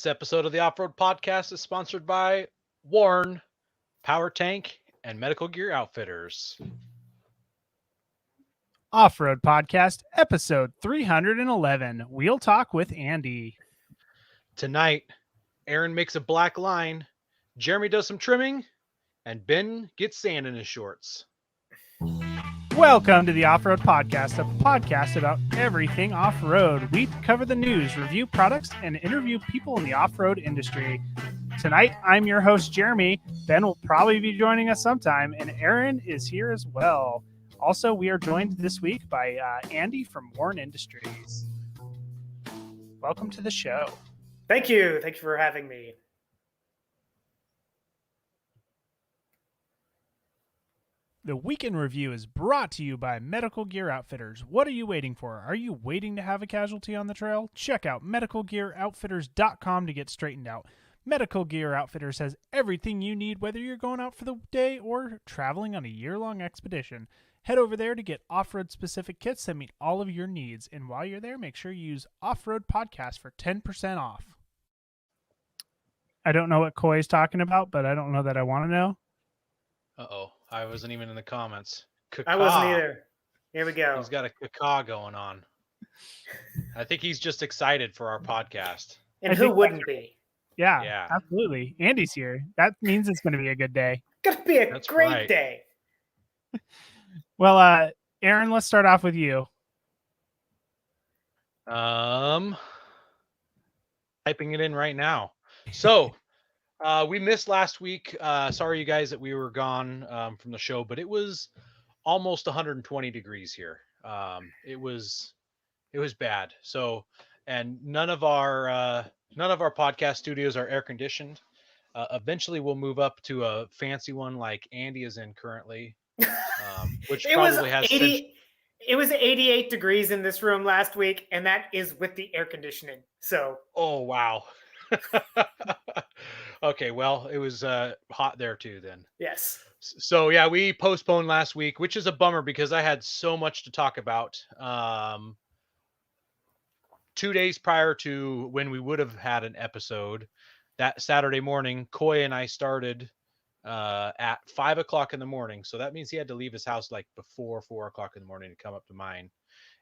This episode of the Off-Road Podcast is sponsored by Warn, Power Tank, and Medical Gear Outfitters. Off-Road Podcast, episode 311, Wheel Talk with Andy. Tonight, Aaron makes a black line, Jeremy does some trimming, and Ben gets sand in his shorts. Welcome to the Off-Road Podcast, a podcast about everything off-road. We cover the news, review products, and interview people in the off-road industry. Tonight, I'm your host, Jeremy. Ben will probably be joining us sometime, and Aaron is here as well. Also, we are joined this week by Andy from Warn Industries. Welcome to the show. Thank you. Thank you for having me. The Weekend Review is brought to you by Medical Gear Outfitters. What are you waiting for? Are you waiting to have a casualty on the trail? Check out medicalgearoutfitters.com to get straightened out. Medical Gear Outfitters has everything you need, whether you're going out for the day or traveling on a year-long expedition. Head over there to get off-road specific kits that meet all of your needs. And while you're there, make sure you use Off-Road Podcast for 10% off. I don't know what Coy is talking about, but I don't know that I want to know. Uh-oh, I wasn't even in the comments. I wasn't either. Here we go. He's got a caca going on. I think he's just excited for our podcast. And who wouldn't be? Yeah, absolutely. Andy's here. That means it's going to be a good day. Going to be a great day. Well, Aaron, let's start off with you. Typing it in right now. So, we missed last week. Sorry, you guys, that we were gone from the show, but it was almost 120 degrees here. It was bad. So, and none of our podcast studios are air conditioned. Eventually, we'll move up to a fancy one like Andy is in currently, which probably has. It was 88 degrees in this room last week, and that is with the air conditioning. So. Oh wow. Okay, well, it was hot there too then. Yes. So yeah, we postponed last week, which is a bummer because I had so much to talk about. 2 days prior to when we would have had an episode, that Saturday morning, Coy and I started at 5 o'clock in the morning. So that means he had to leave his house like before 4 o'clock in the morning to come up to mine.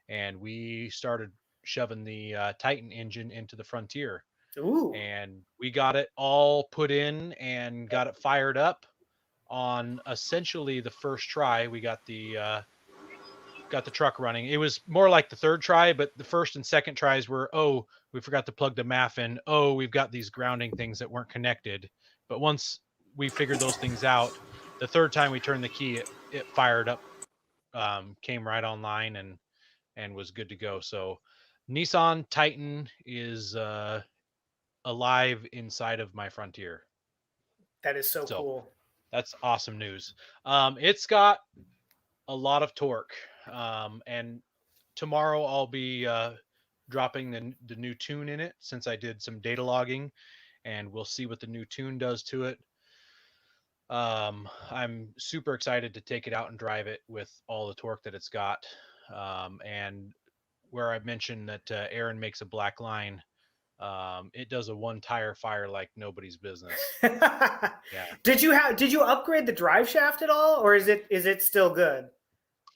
And we started shoving the Titan engine into the Frontier. Ooh. And we got it all put in and got it fired up on essentially the first try. We got the truck running. It was more like the third try, but the first and second tries were, oh, we forgot to plug the MAF in. Oh, we've got these grounding things that weren't connected. But once we figured those things out, the third time we turned the key, it fired up, came right online and was good to go. So Nissan Titan is alive inside of my Frontier. That is so cool. That's awesome news. It's got a lot of torque. And tomorrow I'll be dropping the new tune in it since I did some data logging, and we'll see what the new tune does to it. I'm super excited to take it out and drive it with all the torque that it's got. And where I mentioned that Aaron makes a black line, it does a one tire fire like nobody's business. Yeah. Did you upgrade the drive shaft at all, or is it still good?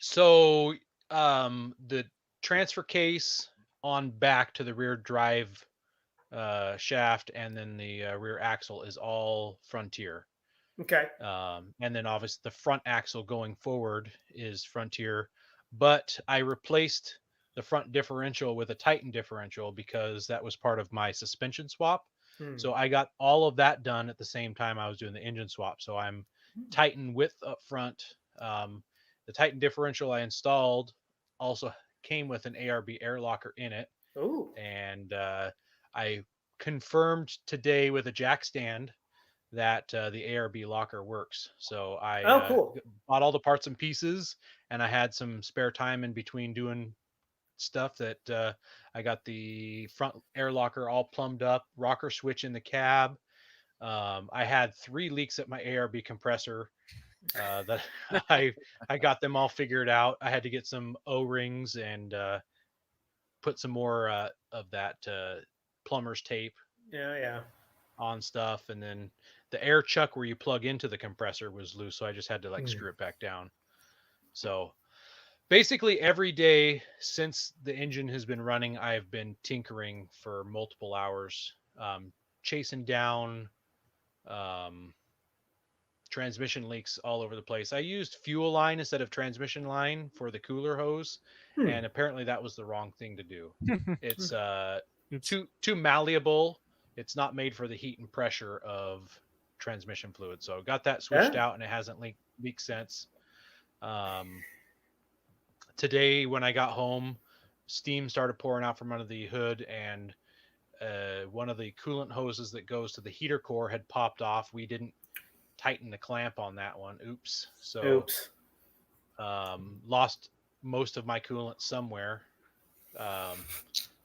So the transfer case on back to the rear drive shaft and then the rear axle is all Frontier. Okay. And then obviously the front axle going forward is Frontier, but I replaced the front differential with a Titan differential because that was part of my suspension swap. So I got all of that done at the same time I was doing the engine swap. So I'm Titan width up front. The Titan differential I installed also came with an ARB air locker in it. Ooh. And I confirmed today with a jack stand that the ARB locker works. So I cool. bought all the parts and pieces, and I had some spare time in between doing stuff that I got the front air locker all plumbed up, rocker switch in the cab. I had 3 leaks at my ARB compressor that I got them all figured out. I had to get some O-rings and put some more of that plumber's tape Yeah. on stuff, and then the air chuck where you plug into the compressor was loose, so I just had to like screw it back down. So basically every day since the engine has been running, I've been tinkering for multiple hours, chasing down transmission leaks all over the place. I used fuel line instead of transmission line for the cooler hose, and apparently that was the wrong thing to do. It's too malleable. It's not made for the heat and pressure of transmission fluid. So got that switched out, and it hasn't leaked since. Today when I got home, steam started pouring out from under the hood, and one of the coolant hoses that goes to the heater core had popped off. We didn't tighten the clamp on that one. Oops. So lost most of my coolant somewhere.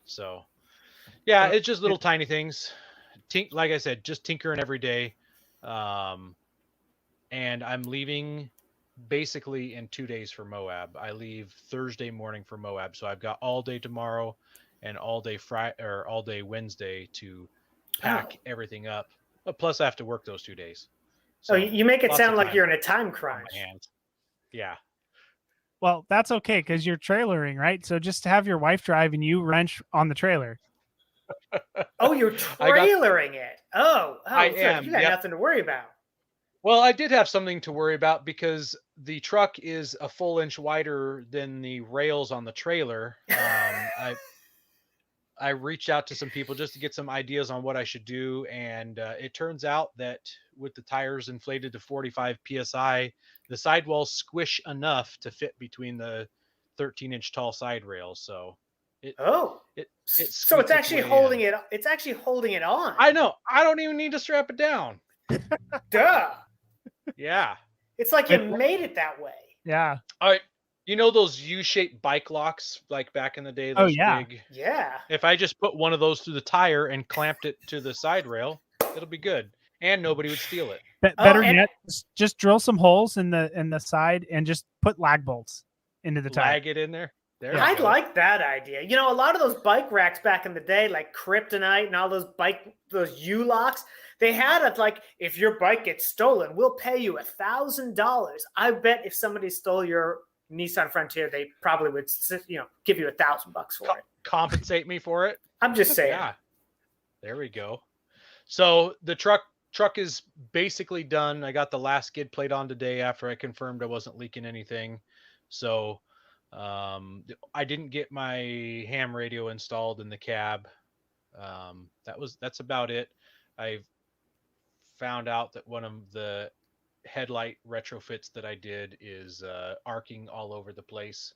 So yeah, it's just little tiny things. Like I said, just tinkering every day. And I'm leaving basically in 2 days for Moab. I leave Thursday morning for Moab, so I've got all day tomorrow and all day Friday or all day Wednesday to pack everything up. Plus, I have to work those 2 days. So you make it sound like you're in a time crunch. Yeah. Well, that's okay because you're trailering, right? So just have your wife drive and you wrench on the trailer. Oh, you're trailering it. I am. You got nothing to worry about. Well, I did have something to worry about because the truck is a full inch wider than the rails on the trailer. I reached out to some people just to get some ideas on what I should do, and it turns out that with the tires inflated to 45 psi, the sidewalls squish enough to fit between the 13-inch tall side rails. So so it's actually holding it. It's actually holding it on. I know. I don't even need to strap it down. Duh. Yeah. It's like you made it that way. Yeah. You know those U-shaped bike locks like back in the day? Those big. Yeah. If I just put one of those through the tire and clamped it to the side rail, it'll be good, and nobody would steal it. Better yet, just drill some holes in the side and just put lag bolts into the tire. Lag it in there. I like that idea. You know, a lot of those bike racks back in the day, like Kryptonite and all those U-locks, they had it like, if your bike gets stolen, we'll pay you $1,000. I bet if somebody stole your Nissan Frontier, they probably would, give you $1,000 for it. Compensate me for it. I'm just saying. Yeah. There we go. So the truck is basically done. I got the last skid plate on today after I confirmed I wasn't leaking anything. So I didn't get my ham radio installed in the cab. That's about it. I've found out that one of the headlight retrofits that I did is arcing all over the place.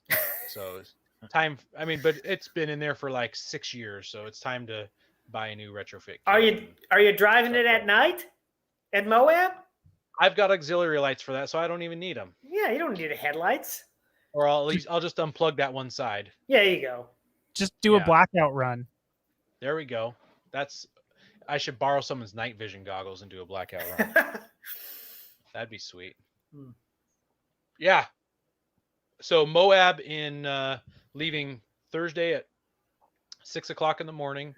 So but it's been in there for like 6 years, so it's time to buy a new retrofit. Are you driving it at night at Moab? I've got auxiliary lights for that, so I don't even need them. Yeah, you don't need the headlights. Or I'll just unplug that one side. Yeah, there you go. Just do a blackout run. There we go. I should borrow someone's night vision goggles and do a blackout run. That'd be sweet. Yeah. So Moab leaving Thursday at 6:00 in the morning.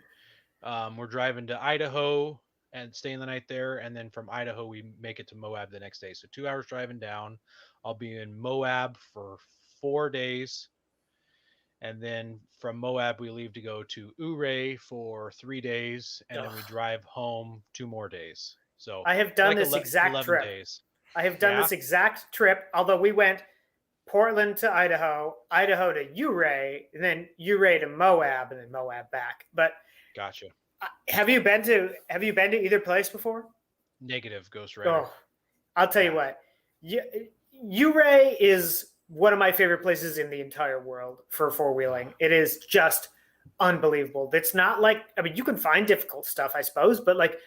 We're driving to Idaho and staying the night there. And then from Idaho, we make it to Moab the next day. So 2 hours driving down. I'll be in Moab for 4 days. And then from Moab, we leave to go to Ouray for 3 days. And then we drive home 2 more days. So I have done this exact trip. Days. I have done this exact trip, although we went Portland to Idaho, Idaho to Ouray, and then Ouray to Moab, and then Moab back. But gotcha. Have you been to either place before? Negative, Ghost Rider. Oh, I'll tell you what. Ouray is one of my favorite places in the entire world for four-wheeling. It is just unbelievable. It's not like, you can find difficult stuff, I suppose, but like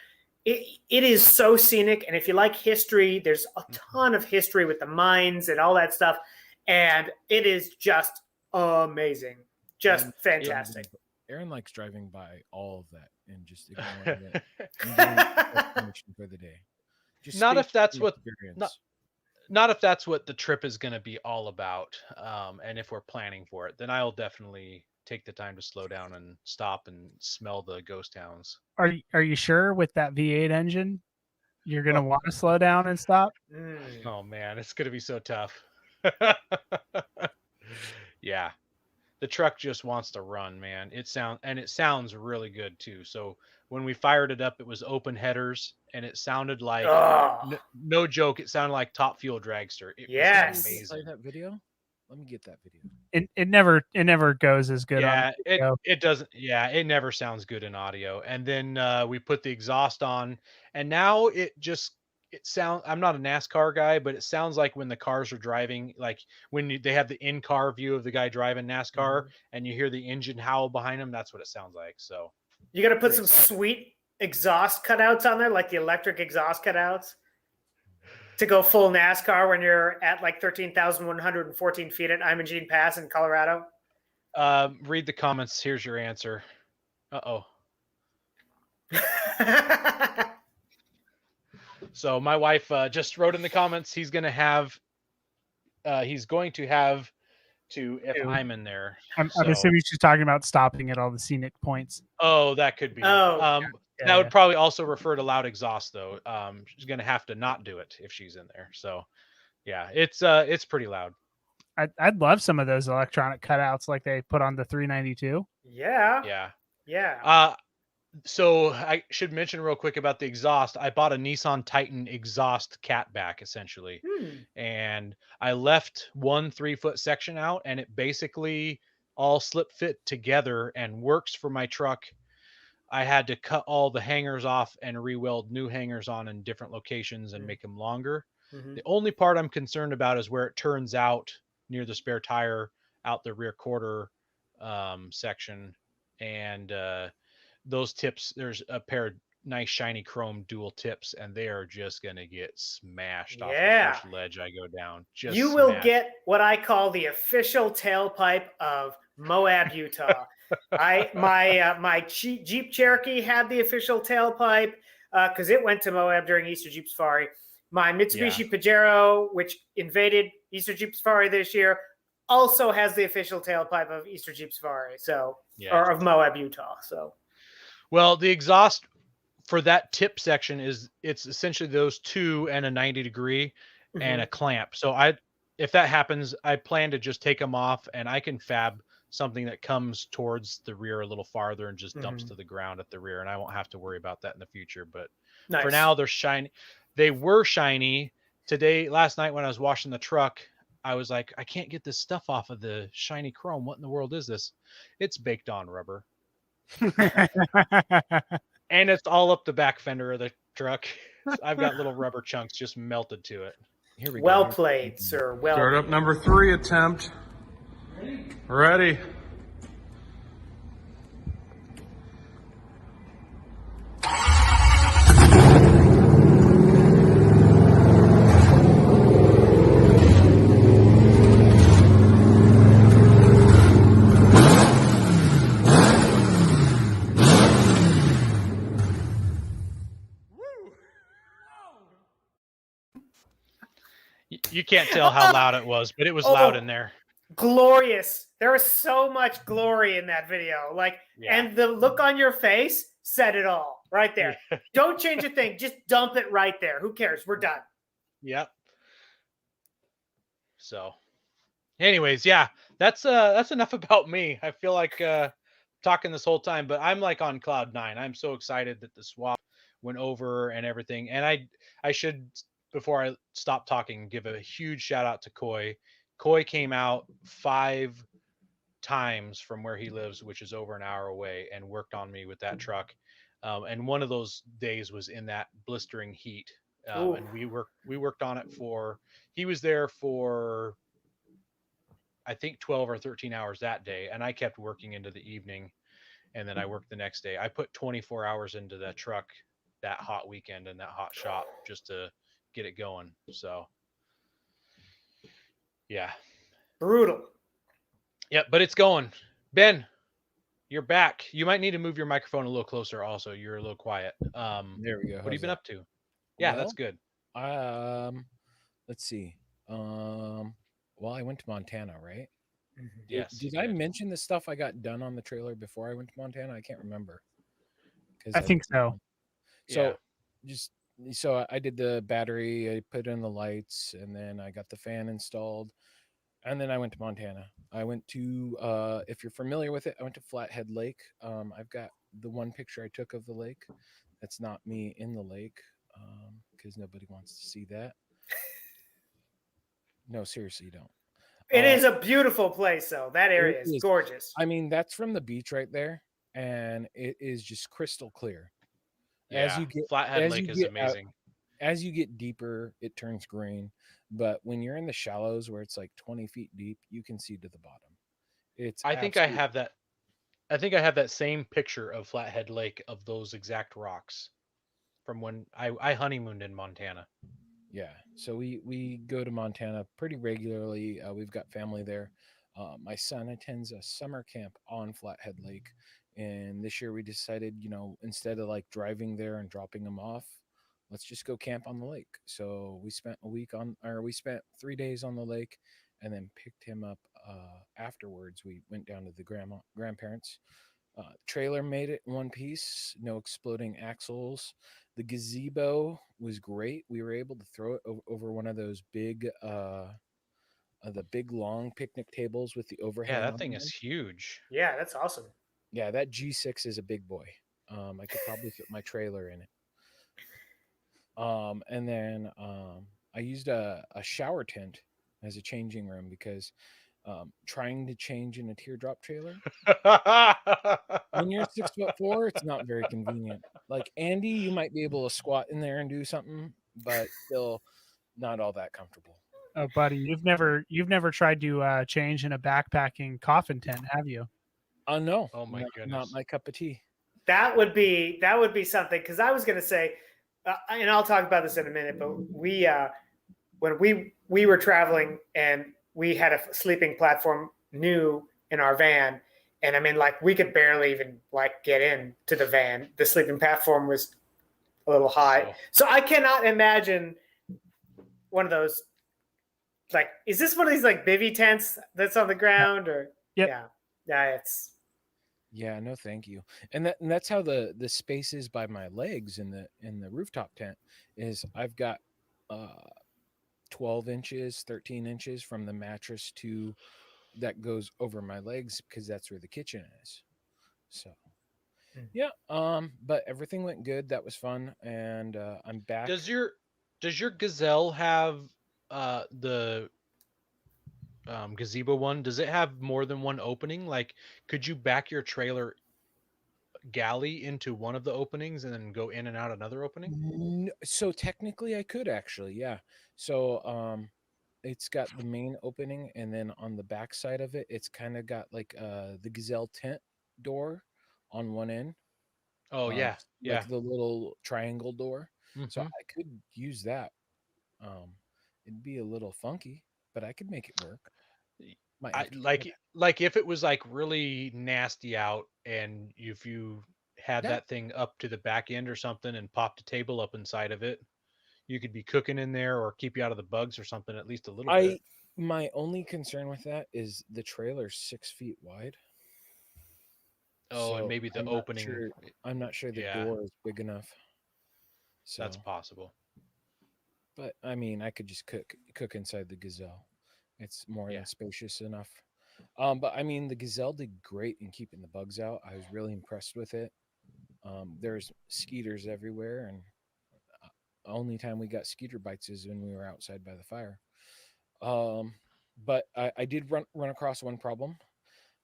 it is so scenic. And if you like history, there's a ton of history with the mines and all that stuff. And it is just amazing. Just fantastic. Aaron likes driving by all of that and just ignoring it. And for the day. Not if that's what the trip is going to be all about. And if we're planning for it, then I'll definitely take the time to slow down and stop and smell the ghost towns. Are you sure with that V8 engine, you're gonna Oh. want to slow down and stop? Mm. Oh man, it's gonna be so tough. Yeah, the truck just wants to run, man. It sounds really good too. So when we fired it up, it was open headers, and it sounded like Oh, no joke. It sounded like Top Fuel Dragster. It Yes. was Play amazing. that video. Let me get that video. It never goes as good. Yeah, video. it doesn't. Yeah, it never sounds good in audio. And then we put the exhaust on, and now it sounds. I'm not a NASCAR guy, but it sounds like when the cars are driving, like when they have the in-car view of the guy driving NASCAR, and you hear the engine howl behind him. That's what it sounds like. So you got to put Pretty some excited. sweet exhaust cutouts on there, like the electric exhaust cutouts, to go full NASCAR when you're at like 13,114 feet at Imogene Pass in Colorado. read the comments. Here's your answer. Uh-oh. So my wife just wrote in the comments he's going to have to if Ew. I'm in there. I'm So- assuming she's talking about stopping at all the scenic points. Oh, that could be. Oh, Yeah, That would probably also refer to loud exhaust though. She's going to have to not do it if she's in there. So yeah, it's pretty loud. I'd love some of those electronic cutouts like they put on the 392. yeah. Yeah. Yeah. So I should mention real quick about the exhaust. I bought a Nissan Titan exhaust catback essentially. Hmm. And I left one 3-foot section out, and it basically all slip fit together and works for my truck. I had to cut all the hangers off and re-weld new hangers on in different locations and make them longer. Mhm. The only part I'm concerned about is where it turns out near the spare tire out the rear quarter section. And those tips, there's a pair of nice shiny chrome dual tips, and they are just going to get smashed off Yeah. the first ledge I go down. Just You will smashed. get what I call the official tailpipe of Moab, Utah. My Jeep Cherokee had the official tailpipe because it went to Moab during Easter Jeep Safari. My Mitsubishi Pajero, which invaded Easter Jeep Safari this year, also has the official tailpipe of Easter Jeep Safari, so or of Moab, Utah. So, well, the exhaust for that tip section it's essentially those two and a 90 degree and a clamp. So if that happens, I plan to just take them off, and I can fab something that comes towards the rear a little farther and just dumps to the ground at the rear, and I won't have to worry about that in the future. But nice. for now, they're shiny. They were shiny last night when I was washing the truck. I was like, I can't get this stuff off of the shiny chrome. What in the world is this? It's baked on rubber, and it's all up the back fender of the truck. I've got little rubber chunks just melted to it. Here we Well go. played, sir. Well Startup number 3 attempt. Ready. You can't tell how loud it was, but it was loud in there. glorious. There was so much glory in that video. And the look on your face said it all right there. Don't change a thing. Just dump it right there. Who cares? We're done. Yep. So anyways, yeah, that's enough about me. I feel like talking this whole time, but I'm like on cloud 9. I'm so excited that the swap went over and everything. And I should, before I stop talking, give a huge shout out to Coy. Coy came out 5 times from where he lives, which is over an hour away, and worked on me with that truck. And one of those days was in that blistering heat. And we worked on it he was there for, I think 12 or 13 hours that day. And I kept working into the evening, and then I worked the next day. I put 24 hours into that truck that hot weekend in that hot shop just to get it going. So yeah. Brutal. Yeah, but it's going. Ben, you're back. You might need to move your microphone a little closer also. You're a little quiet. There we go. What have you been up to? Yeah, that's good. Let's see. Well, I went to Montana, right? Yes. Did you I mention the stuff I got done on the trailer before I went to Montana? I can't remember. I think so. So just so I did the battery, I put in the lights, and then I got the fan installed, and then I went to Montana. I went to if you're familiar with it, I went to Flathead Lake. I've got the one picture I took of the lake. That's not me in the lake, because nobody wants to see that. No, seriously, you don't. It is a beautiful place, though. That area It is is. gorgeous. I mean, that's from the beach right there, and it is just crystal clear. Yeah. As you get Flathead as Lake you is get out- amazing. as you get deeper, it turns green. But when you're in the shallows where it's like 20 feet deep, you can see to the bottom. It's I think I absolute- have that. I think I have that same picture of Flathead Lake of those exact rocks from when I honeymooned in Montana. Yeah. So we go to Montana pretty regularly. We've got family there. My son attends a summer camp on Flathead Lake, and this year we decided, instead of like driving there and dropping him off, let's just go camp on the lake. So we spent 3 days on the lake, and then picked him up afterwards. We went down to the grandparents. Trailer made it in one piece, no exploding axles. The gazebo was great. We were able to throw it over one of those big, the big long picnic tables with the overhang. Yeah, that on thing them. is huge. Yeah, that's awesome. Yeah, that G6 is a big boy. I could probably fit my trailer in it. And then I used a shower tent as a changing room because trying to change in a teardrop trailer when you're 6'4", it's not very convenient. Like Andy, you might be able to squat in there and do something, but still not all that comfortable. Oh, buddy, you've never tried to change in a backpacking coffin tent, have you? No. Oh my not goodness. my cup of tea. That would be something, because I was going to say, and I'll talk about this in a minute, but we when we were traveling and we had a sleeping platform new in our van, and I mean, like, we could barely even like get in to the van. The sleeping platform was a little high, so I cannot imagine one of those. Like, is this one of these like bivy tents that's on the ground, or Yep. yeah, it's. Yeah, no, thank you. And that's how the space is by my legs in the rooftop tent is. I've got 12 inches, 13 inches from the mattress to that goes over my legs because that's where the kitchen is. So yeah, but everything went good. That was fun, and I'm back. Does your Gazelle have the gazebo one? Does it have more than one opening? Like, could you back your trailer galley into one of the openings and then go in and out another opening? So technically I could actually, yeah. So it's got the main opening, and then on the back side of it, it's kind of got like the Gazelle tent door on one end. Oh yeah, yeah. Like the little triangle door. So Mhm. I could use that. It'd be a little funky, but I could make it work. Might have to like if it was like really nasty out, and if you had Yeah. that thing up to the back end or something and popped a table up inside of it, you could be cooking in there or keep you out of the bugs or something at least a little bit. My only concern with that is the trailer's 6 feet wide. Oh, and So maybe the I'm not opening. sure- I'm not sure the Yeah. door is big enough. So That's possible. but I mean, I could just cook inside the Gazelle. It's more Yeah. than spacious enough. But I mean, the Gazelle did great in keeping the bugs out. I was really impressed with it. There's skeeters everywhere, and only time we got skeeter bites is when we were outside by the fire. But I did run across one problem.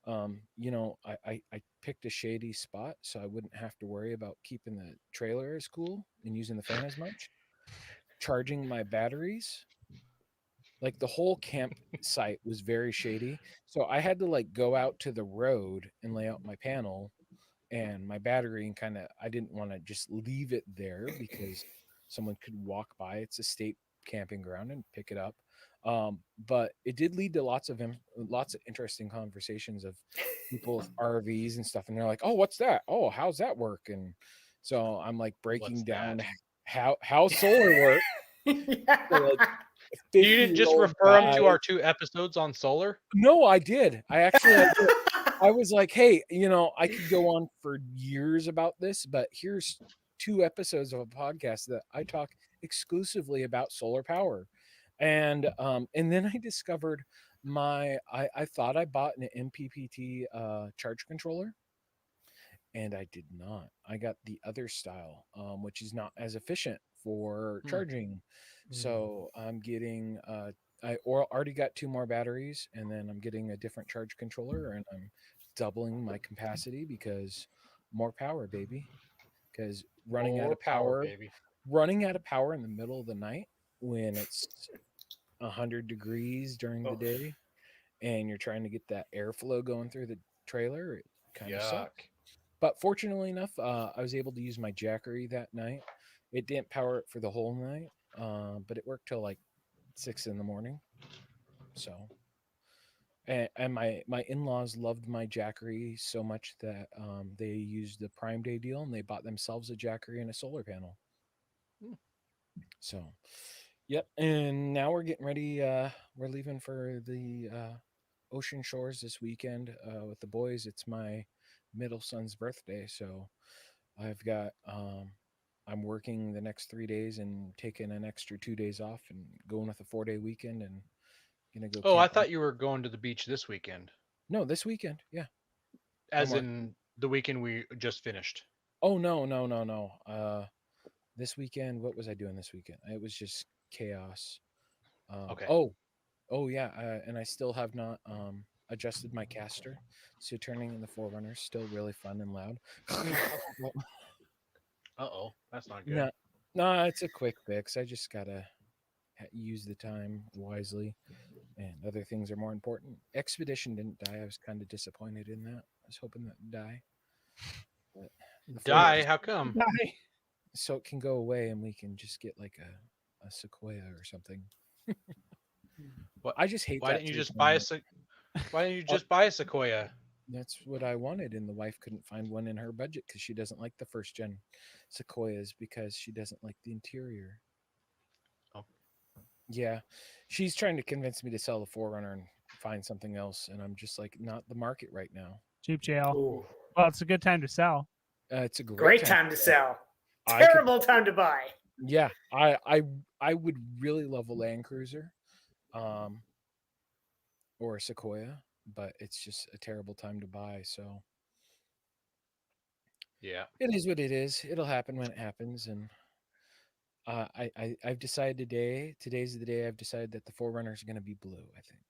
I picked a shady spot so I wouldn't have to worry about keeping the trailer as cool and using the fan as much. Charging my batteries, like the whole campsite was very shady, so I had to like go out to the road and lay out my panel and my battery, and kind of I didn't want to just leave it there because someone could walk by. It's a state camping ground and pick it up. But it did lead to lots of interesting conversations of people with RVs and stuff, and they're like, "Oh, what's that? Oh, how's that work?" And so I'm like breaking What's down that? how solar works. Yeah. So, like, You didn't just 50-year-old refer them guy. to our 2 episodes on solar? No, I did. I did. I was like, hey, I could go on for years about this, but here's 2 episodes of a podcast that I talk exclusively about solar power. And then I discovered I thought I bought an MPPT charge controller, and I did not. I got the other style, which is not as efficient for charging. So I'm getting already got 2 more batteries, and then I'm getting a different charge controller, and I'm doubling my capacity because more power, baby. Because running out More of power, baby. running out of power in the middle of the night when it's 100 degrees during the day, and you're trying to get that airflow going through the trailer, it kind of sucks. Yuck. But fortunately enough, I was able to use my Jackery that night. It didn't power it for the whole night, but it worked till like 6 in the morning. So, and my in-laws loved my Jackery so much that they used the Prime Day deal and they bought themselves a Jackery and a solar panel. So, yep. And now we're getting ready. We're leaving for the Ocean Shores this weekend with the boys. It's my middle son's birthday, so I've got I'm working the next 3 days and taking an extra 2 days off and going with a 4-day weekend and gonna go. Oh, I camping. thought you were going to the beach this weekend. No, this weekend. Yeah. As I'm in the weekend we just finished. Oh no. This weekend, what was I doing this weekend? It was just chaos. Okay. Oh yeah, and I still have not adjusted my caster, so turning in the Forerunner's still really fun and loud. Uh-oh, that's not good. No, it's a quick fix. I just gotta use the time wisely, and other things are more important. Expedition didn't die. I was kind of disappointed in that. I was hoping that would die. But the Die? Forerunner's- How come? so it can go away and we can just get like a Sequoia or something. What? I just hate Why that didn't you too, just so buy a much. Why didn't you just buy a Sequoia? That's what I wanted, and the wife couldn't find one in her budget because she doesn't like the first gen Sequoias because she doesn't like the interior. Oh. Yeah, she's trying to convince me to sell the Forerunner and find something else, and I'm just like, not the market right now. Cheap jail. Ooh, Well, it's a good time to sell. It's a great time to sell. I could- Terrible time to buy. Yeah, I would really love a Land Cruiser, or a Sequoia, but it's just a terrible time to buy. So Yeah. it is what it is. It'll happen when it happens, and I've decided today's the day I've decided that the Forerunner is going to be blue. I think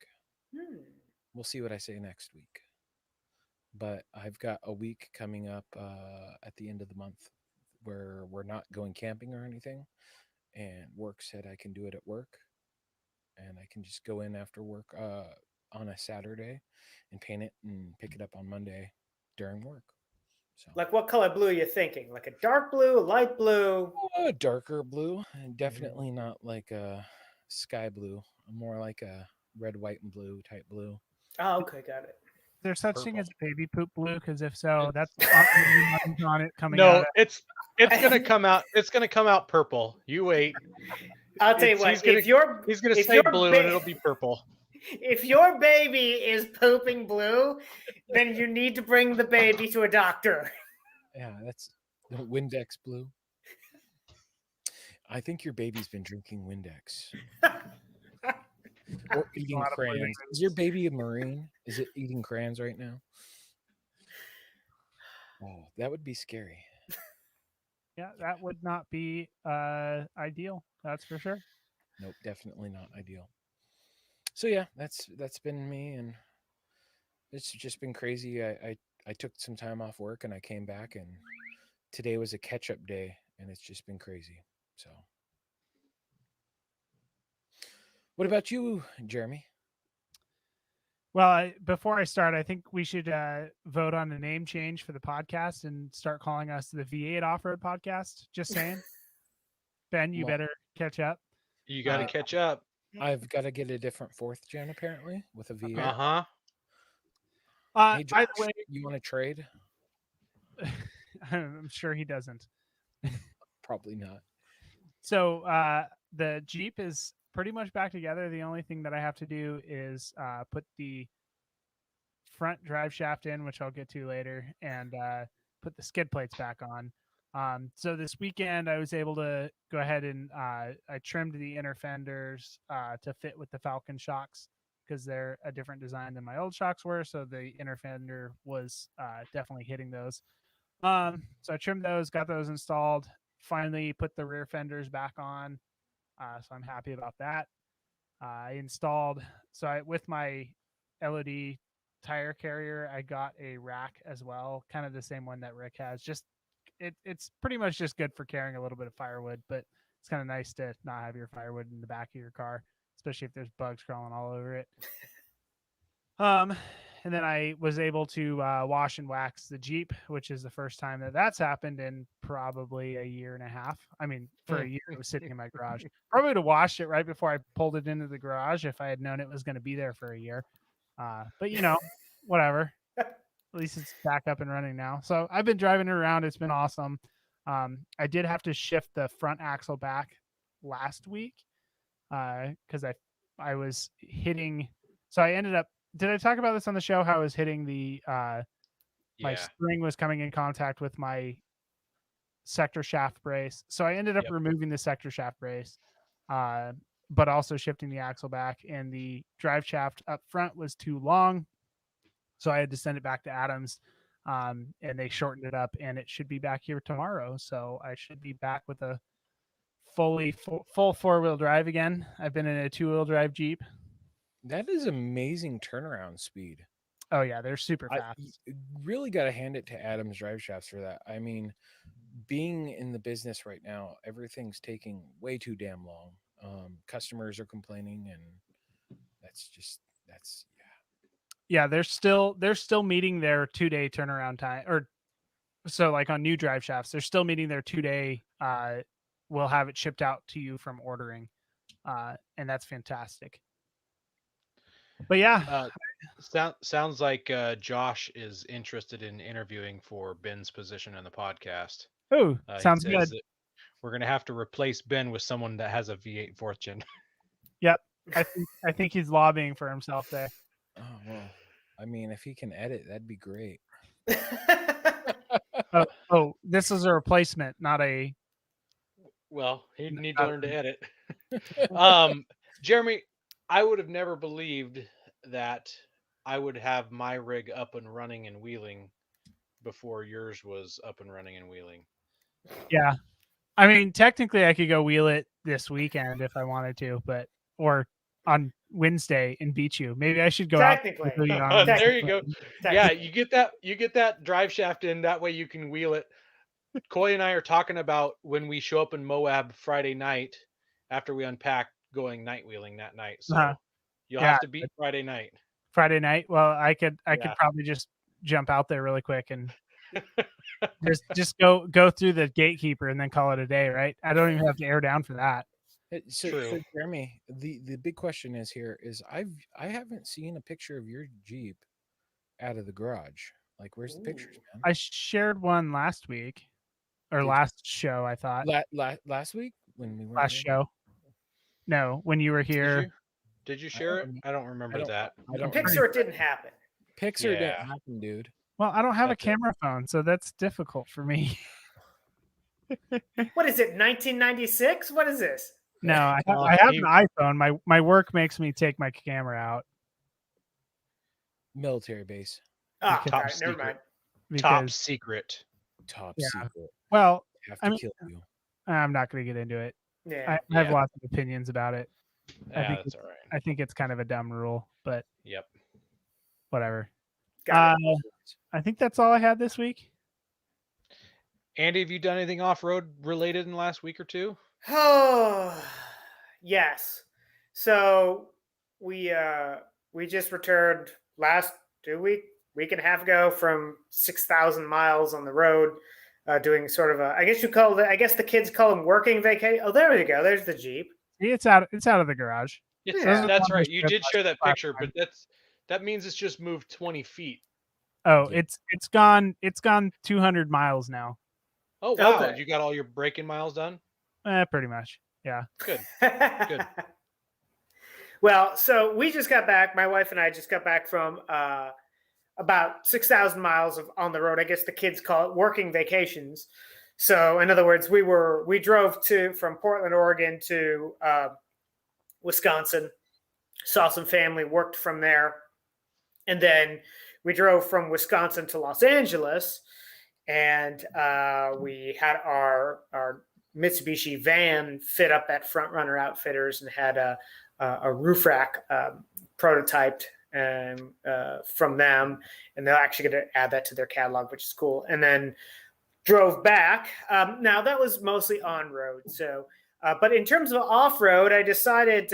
we'll see what I say next week. But I've got a week coming up at the end of the month where we're not going camping or anything, and work said I can do it at work, and I can just go in after work on a Saturday and paint it and pick it up on Monday during work. So Like what color blue are you thinking? Like a dark blue, a light blue? a darker blue, and definitely not like a sky blue. More like a red, white, and blue type blue. Oh, okay, got it. Is there such thing Purple. as baby poop blue? Because if so, that's on it coming No, out. it's gonna come out. It's gonna come out purple. You wait. I'll tell you It's- what. he's gonna- If you're He's gonna if say your blue, ba- and it'll be purple. if your baby is pooping blue, then you need to bring the baby to a doctor. Yeah, that's Windex blue. I think your baby's been drinking Windex or eating lot of blue crayons. Is your baby a Marine? Is it eating crayons right now? Oh, that would be scary. Yeah, that would not be ideal. That's for sure. Nope, definitely not ideal. So yeah, that's been me, and it's just been crazy. I took some time off work and I came back, and today was a catch-up day, and it's just been crazy. So what about you, Jeremy? Well, before I start, I think we should vote on a name change for the podcast and start calling us the V8 Off-Road Podcast. Just saying. Ben, you Well- better catch up. You got to catch up. I've got to get a different 4th gen apparently with a V8. Uh-huh. Hey, By Josh, the way, you want to trade? I'm sure he doesn't. Probably not. So the Jeep is pretty much back together. The only thing that I have to do is put the front drive shaft in, which I'll get to later, and put the skid plates back on. So this weekend I was able to go ahead and I trimmed the inner fenders to fit with the Falcon shocks because they're a different design than my old shocks were. So the inner fender was definitely hitting those. So I trimmed those, got those installed, finally put the rear fenders back on. So I'm happy about that. I installed, with my LOD tire carrier, I got a rack as well, kind of the same one that Rick has. Just it's pretty much just good for carrying a little bit of firewood, but it's kind of nice to not have your firewood in the back of your car, especially if there's bugs crawling all over it. And then I was able to wash and wax the Jeep, which is the first time that that's happened in probably a year and a half. I mean, for a year it was sitting in my garage. Probably would have washed it right before I pulled it into the garage if I had known it was going to be there for a year. But whatever. At least it's back up and running now. So I've been driving it around. It's been awesome. I did have to shift the front axle back last week because I was hitting. So I ended up. Did I talk about this on the show? How I was hitting the my spring was coming in contact with my sector shaft brace. So I ended up removing the sector shaft brace, but also shifting the axle back. And the drive shaft up front was too long, so I had to send it back to Adams, and they shortened it up. And it should be back here tomorrow. So I should be back with a full 4-wheel drive again. I've been in a 2-wheel drive Jeep. That is amazing turnaround speed. Oh yeah, they're super fast. I really got to hand it to Adams Drive Shafts for that. I mean, being in the business right now, everything's taking way too damn long. Customers are complaining, and that's yeah. They're still meeting their 2-day turnaround time, or so like on new drive shafts, they're still meeting their 2-day. We'll have it shipped out to you from ordering, and that's fantastic. But yeah, sounds like Josh is interested in interviewing for Ben's position in the podcast. Oh, sounds good. We're gonna have to replace Ben with someone that has a V8 4th gen. Yep, I think he's lobbying for himself there. Oh well, I mean, if he can edit, that'd be great. This is a replacement, not a. Well, he'd need to learn to edit. Jeremy, I would have never believed that I would have my rig up and running and wheeling before yours was up and running and wheeling. Yeah. I mean, technically I could go wheel it this weekend if I wanted to, or on Wednesday and beat you. Maybe I should go technically. out. There you go. Yeah, you get that drive shaft in, that way you can wheel it. Coy and I are talking about when we show up in Moab Friday night after we unpack, going night wheeling that night. So you'll have to beat Friday night. Friday night. Well, I could probably just jump out there really quick and just go through the gatekeeper and then call it a day, right? I don't even have to air down for that. So Jeremy, the big question is I haven't seen a picture of your Jeep out of the garage. Like, where's the pictures, man? I shared one last week or last show. I thought last week when we were last show. No, when you were here. Did you share it? I don't remember that. Pixar didn't happen. Pixar didn't happen, dude. Well, I don't have a camera phone, so that's difficult for me. What is it, 1996? What is this? No, I have an iPhone. My work makes me take my camera out. Military base. Top secret. Never mind. Top secret. Top secret. Well, I have to kill you. I'm not going to get into it. Yeah. I have lots of opinions about it. That's all right. I think it's kind of a dumb rule, but whatever. Got it. I think that's all I had this week. Andy, have you done anything off-road related in the last week or two? Oh, yes. So we just returned last week and a half ago from 6,000 miles on the road, doing sort of I guess the kids call them working vacation. Oh, there you go. There's the Jeep. See, it's out of the garage. That's right. You did share that picture, but that means it's just moved 20 feet. Oh, it's gone 200 miles now. Oh wow! Okay. You got all your braking miles done? Pretty much. Yeah. Good. Well, so we just got back. My wife and I just got back from about 6,000 miles of on the road. I guess the kids call it working vacations. So, in other words, we drove from Portland, Oregon to Wisconsin, saw some family, worked from there, and then we drove from Wisconsin to Los Angeles, and we had our Mitsubishi van fit up at Front Runner Outfitters and had a roof rack prototyped from them, and they're actually going to add that to their catalog, which is cool. And then drove back. Now that was mostly on road. So, but in terms of off road, I decided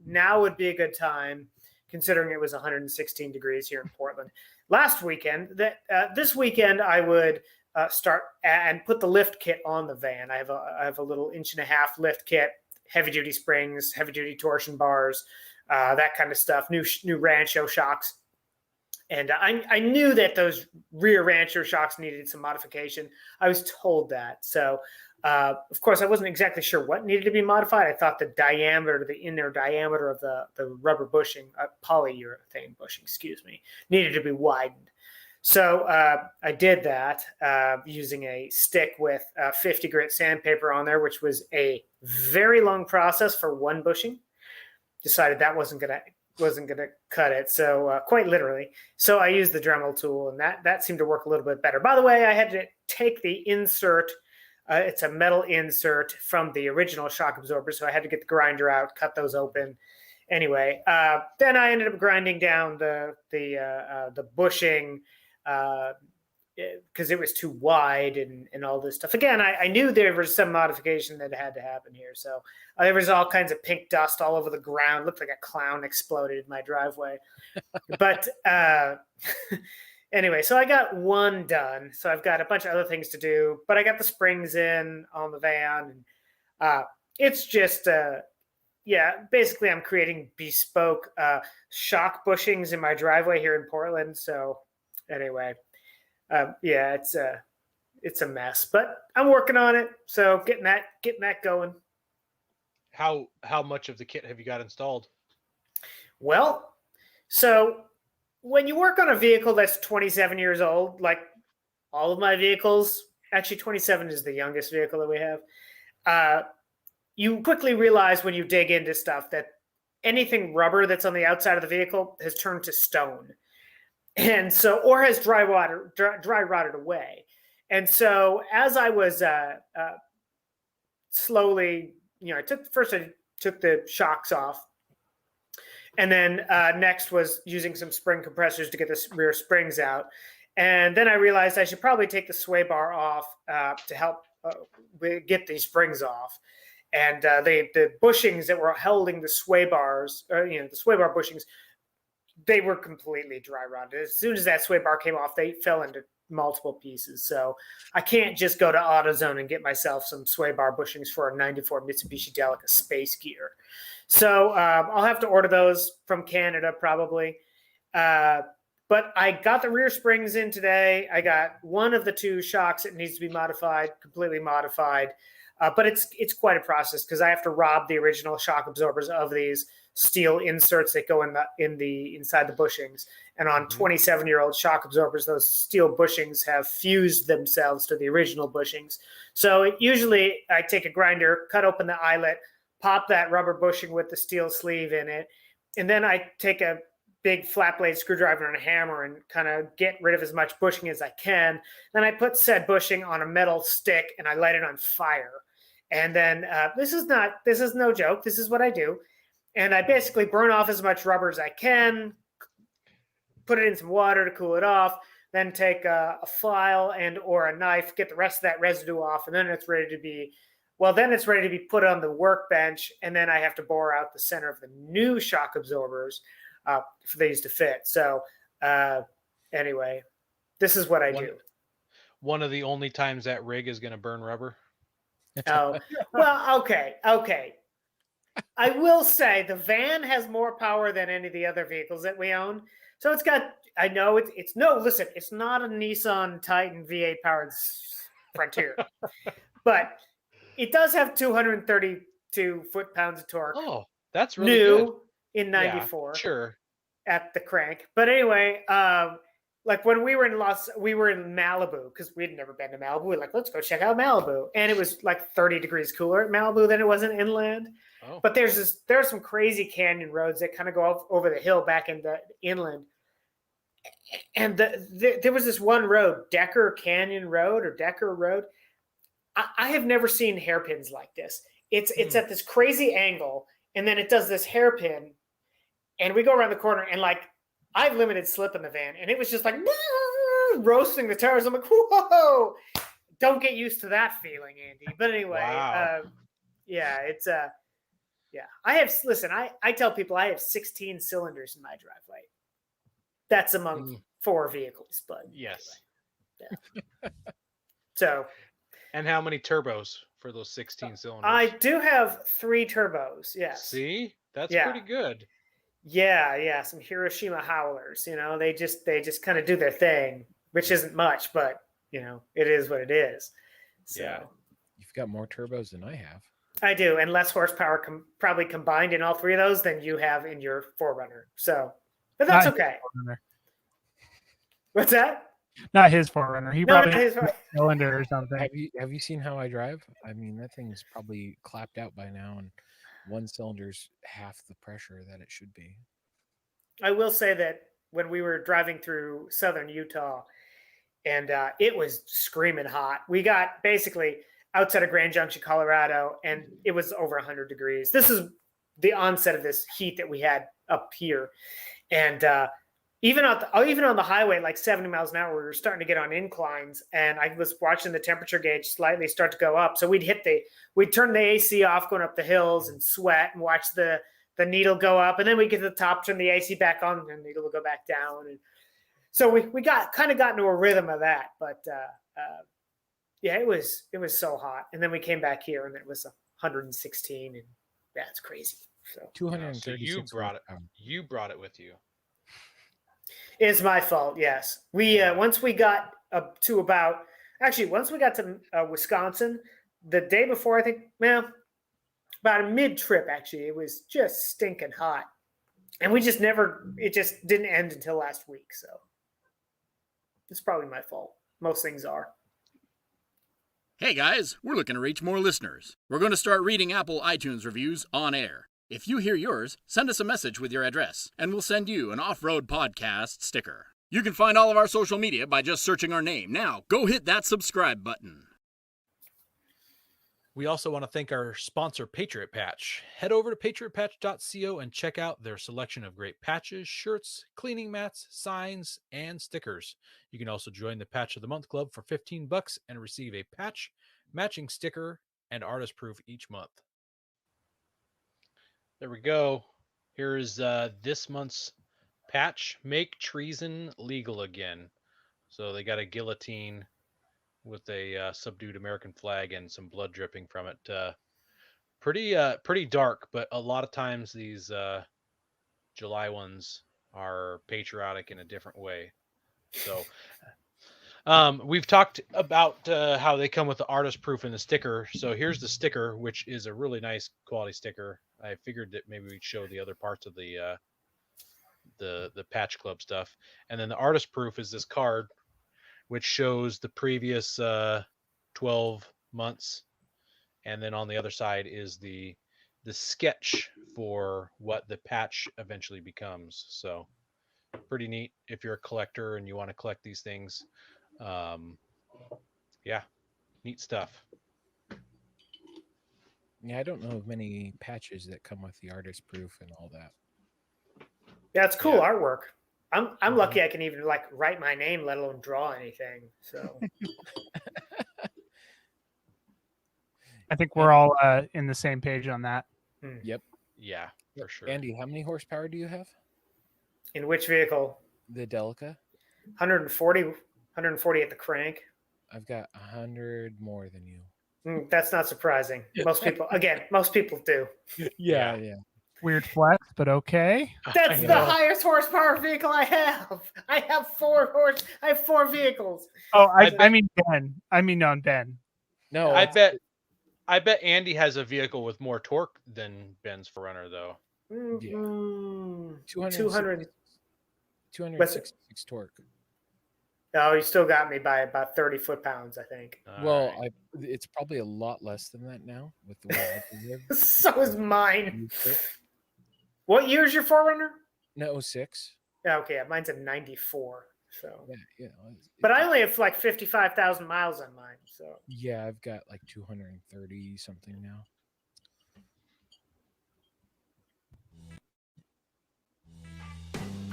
now would be a good time, considering it was 116 degrees here in Portland last weekend. That this weekend I would start and put the lift kit on the van. I have a little 1.5 inch lift kit, heavy duty springs, heavy duty torsion bars, that kind of stuff. New Rancho shocks. And I knew that those rear Rancho shocks needed some modification. I was told that. So, of course, I wasn't exactly sure what needed to be modified. I thought the inner diameter of the rubber bushing, polyurethane bushing, needed to be widened. So I did that using a stick with 50 grit sandpaper on there, which was a very long process for one bushing. Decided that wasn't gonna cut it, so quite literally. So I used the Dremel tool, and that seemed to work a little bit better. By the way, I had to take the insert. It's a metal insert from the original shock absorber, so I had to get the grinder out, cut those open. Anyway, then I ended up grinding down the bushing because it was too wide and all this stuff. Again, I knew there was some modification that had to happen here. So there was all kinds of pink dust all over the ground. Looked like a clown exploded in my driveway. But anyway, so I got one done. So I've got a bunch of other things to do. But I got the springs in on the van. And it's just, basically I'm creating bespoke shock bushings in my driveway here in Portland. So anyway. It's a mess, but I'm working on it. So getting that going. How much of the kit have you got installed? Well, so when you work on a vehicle that's 27 years old, like all of my vehicles, actually 27 is the youngest vehicle that we have. You quickly realize when you dig into stuff that anything rubber that's on the outside of the vehicle has turned to stone. And so, or has dry rotted away. And so as I was slowly, I took the shocks off. And then next was using some spring compressors to get the rear springs out. And then I realized I should probably take the sway bar off to help get these springs off. And the bushings that were holding the sway bars, the sway bar bushings, they were completely dry rotted. As soon as that sway bar came off, they fell into multiple pieces. So I can't just go to AutoZone and get myself some sway bar bushings for a 94 Mitsubishi Delica Space Gear. So I'll have to order those from Canada probably. But I got the rear springs in today. I got one of the two shocks that needs to be modified, completely modified. But it's quite a process because I have to rob the original shock absorbers of these steel inserts that go inside the bushings. And on 27-year-old shock absorbers, those steel bushings have fused themselves to the original bushings. So usually I take a grinder, cut open the eyelet, pop that rubber bushing with the steel sleeve in it, and then I take a big flat blade screwdriver and a hammer and kind of get rid of as much bushing as I can. Then I put said bushing on a metal stick and I light it on fire. And then this is no joke. This is what I do. And I basically burn off as much rubber as I can, put it in some water to cool it off, then take a file and or a knife, get the rest of that residue off, and then it's ready to be put on the workbench, and then I have to bore out the center of the new shock absorbers for these to fit. So anyway, this is what I do. One of the only times that rig is going to burn rubber. Oh, well, okay. I will say the van has more power than any of the other vehicles that we own. So it's got, I know it's not a Nissan Titan V8 powered Frontier, but it does have 232 foot-pounds of torque. Oh, that's really good. in Yeah, '94 sure. at the Crank. But anyway, like when we were in Malibu, because we'd never been to Malibu. We're like, let's go check out Malibu, and it was like 30 degrees cooler at Malibu than it was in inland. Oh, But there are some crazy canyon roads that kind of go over the hill back in the inland. And there was this one road, Decker Canyon Road or Decker Road. I have never seen hairpins like this. It's at this crazy angle, and then it does this hairpin, and we go around the corner, and like I have limited slip in the van, and it was just like roasting the tires. I'm like, whoa! Don't get used to that feeling, Andy. But anyway, Wow. yeah, it's yeah. I tell people I have 16 cylinders in my driveway. That's among 4 vehicles, but yes. anyway, yeah. So, And how many turbos for those 16 cylinders? I do have 3 turbos. Yes. See, that's Yeah. pretty good. Yeah, some Hiroshima howlers. You know, they just kind of do their thing, which isn't much, but you know, it is what it is. So, Yeah. You've got more turbos than I have. I do, and less horsepower probably combined in all 3 of those than you have in your 4Runner. So, but that's Not okay. his 4Runner. What's that? Not his 4Runner. He No, probably not has his- a cylinder or something. Have you seen how I drive? I mean, that thing's probably clapped out by now, and one cylinder's half the pressure that it should be. I will say that when we were driving through southern Utah, and it was screaming hot. We got basically outside of Grand Junction, Colorado, and it was over 100 degrees. This is the onset of this heat that we had up here, and even on the highway, like 70 miles an hour, we were starting to get on inclines, and I was watching the temperature gauge slightly start to go up. So we'd turn the AC off going up the hills and sweat and watch the needle go up, and then we get to the top, turn the AC back on, and the needle will go back down. And so we got into a rhythm of that. But yeah, it was so hot. And then we came back here, and it was 116, and that's crazy. So 236. So you brought it. horsepower. You brought it with you. it's my fault. Yes, we once we got up to once we got to Wisconsin, the day before, I think, about a mid-trip, actually, it was just stinking hot. And it just didn't end until last week. So it's probably my fault. Most things are. Hey guys, we're looking to reach more listeners. We're going to start reading Apple iTunes reviews on air. If you hear yours, send us a message with your address, and we'll send you an Off-Road Podcast sticker. You can find all of our social media by just searching our name. Now, go hit that subscribe button. We also want to thank our sponsor, Patriot Patch. Head over to patriotpatch.co and check out their selection of great patches, shirts, cleaning mats, signs, and stickers. You can also join the Patch of the Month Club for $15 and receive a patch, matching sticker, and artist proof each month. There we go. Here is this month's patch. Make treason legal again. So they got a guillotine with a subdued American flag and some blood dripping from it. Pretty dark, but a lot of times these July ones are patriotic in a different way. So we've talked about how they come with the artist proof and the sticker. So here's the sticker, which is a really nice quality sticker. I figured that maybe we'd show the other parts of the Patch Club stuff. And then the artist proof is this card, which shows the previous 12 months. And then on the other side is the sketch for what the patch eventually becomes. So pretty neat if you're a collector and you want to collect these things. Yeah, neat stuff. Yeah, I don't know of many patches that come with the artist proof and all that. Yeah, it's cool Yeah. artwork. I'm lucky I can even like write my name, let alone draw anything. So I think we're all in the same page on that. Yeah, for sure. Andy, how many horsepower do you have? in which vehicle? The Delica? 140 at the Crank. I've got 100 more than you. That's not surprising. Most people do. Yeah. Weird flex, but okay. That's the highest horsepower vehicle I have. I have 4 vehicles. Oh, I I mean Ben. I mean on Ben. No, I bet Andy has a vehicle with more torque than Ben's 4Runner, though. 200. 266 torque. Oh, you still got me by about 30 foot-pounds, I think. Well, Alright. it's probably a lot less than that now with the way I live. So is mine. What year is your Forerunner? No, 06. Yeah, okay, yeah, mine's a 94. So, Yeah, but I only have like 55,000 miles on mine. So yeah, I've got like 230 something now.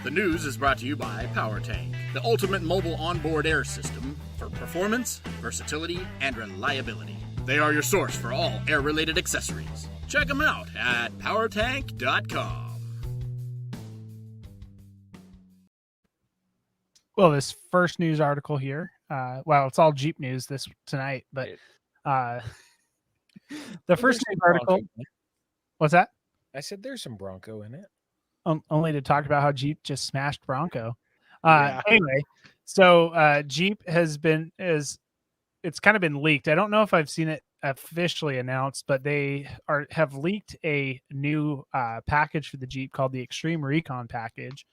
The news is brought to you by PowerTank, the ultimate mobile onboard air system for performance, versatility, and reliability. They are your source for all air-related accessories. Check them out at powertank.com. Well, this first news article here, well, it's all Jeep news this tonight, but the first news article, what's that? I said there's some Bronco in it. Only to talk about how Jeep just smashed Bronco. Yeah. Anyway, so Jeep it's kind of been leaked. I don't know if I've seen it officially announced, but they have leaked a new package for the Jeep called the Extreme Recon package.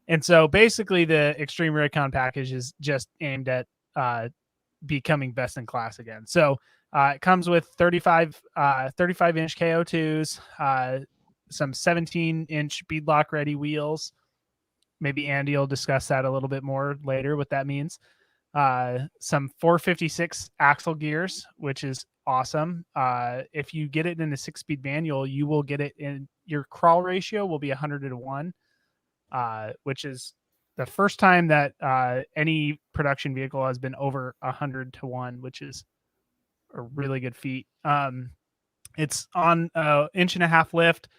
And so basically the Extreme Recon package is just aimed at becoming best in class again. So it comes with 35 inch KO2s, some 17-inch beadlock ready wheels. Maybe Andy will discuss that a little bit more later, what that means. Some 456 axle gears, which is awesome. If you get it in a 6-speed manual, you will get it in your crawl ratio will be 100-to-1, which is the first time that any production vehicle has been over 100-to-1, which is a really good feat. It's on 1.5-inch lift,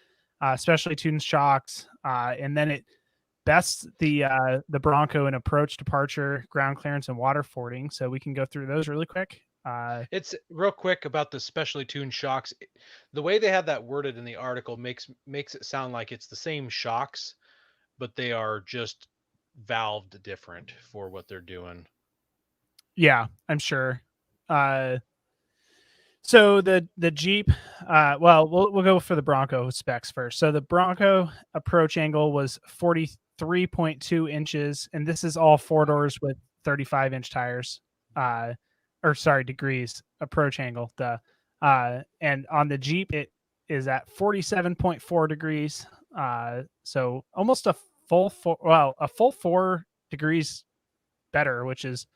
specially tuned shocks, and then it bests the Bronco in approach, departure, ground clearance, and water fording. So we can go through those really quick. It's real quick about the specially tuned shocks. The way they have that worded in the article makes it sound like it's the same shocks, but they are just valved different for what they're doing. Yeah, I'm sure. So the Jeep, well, we'll go for the Bronco specs first. So the Bronco approach angle was 43.2 inches, and this is all 4 doors with 35-inch tires. Degrees approach angle. And on the Jeep, it is at 47.4 degrees. So almost a full 4 degrees better, which is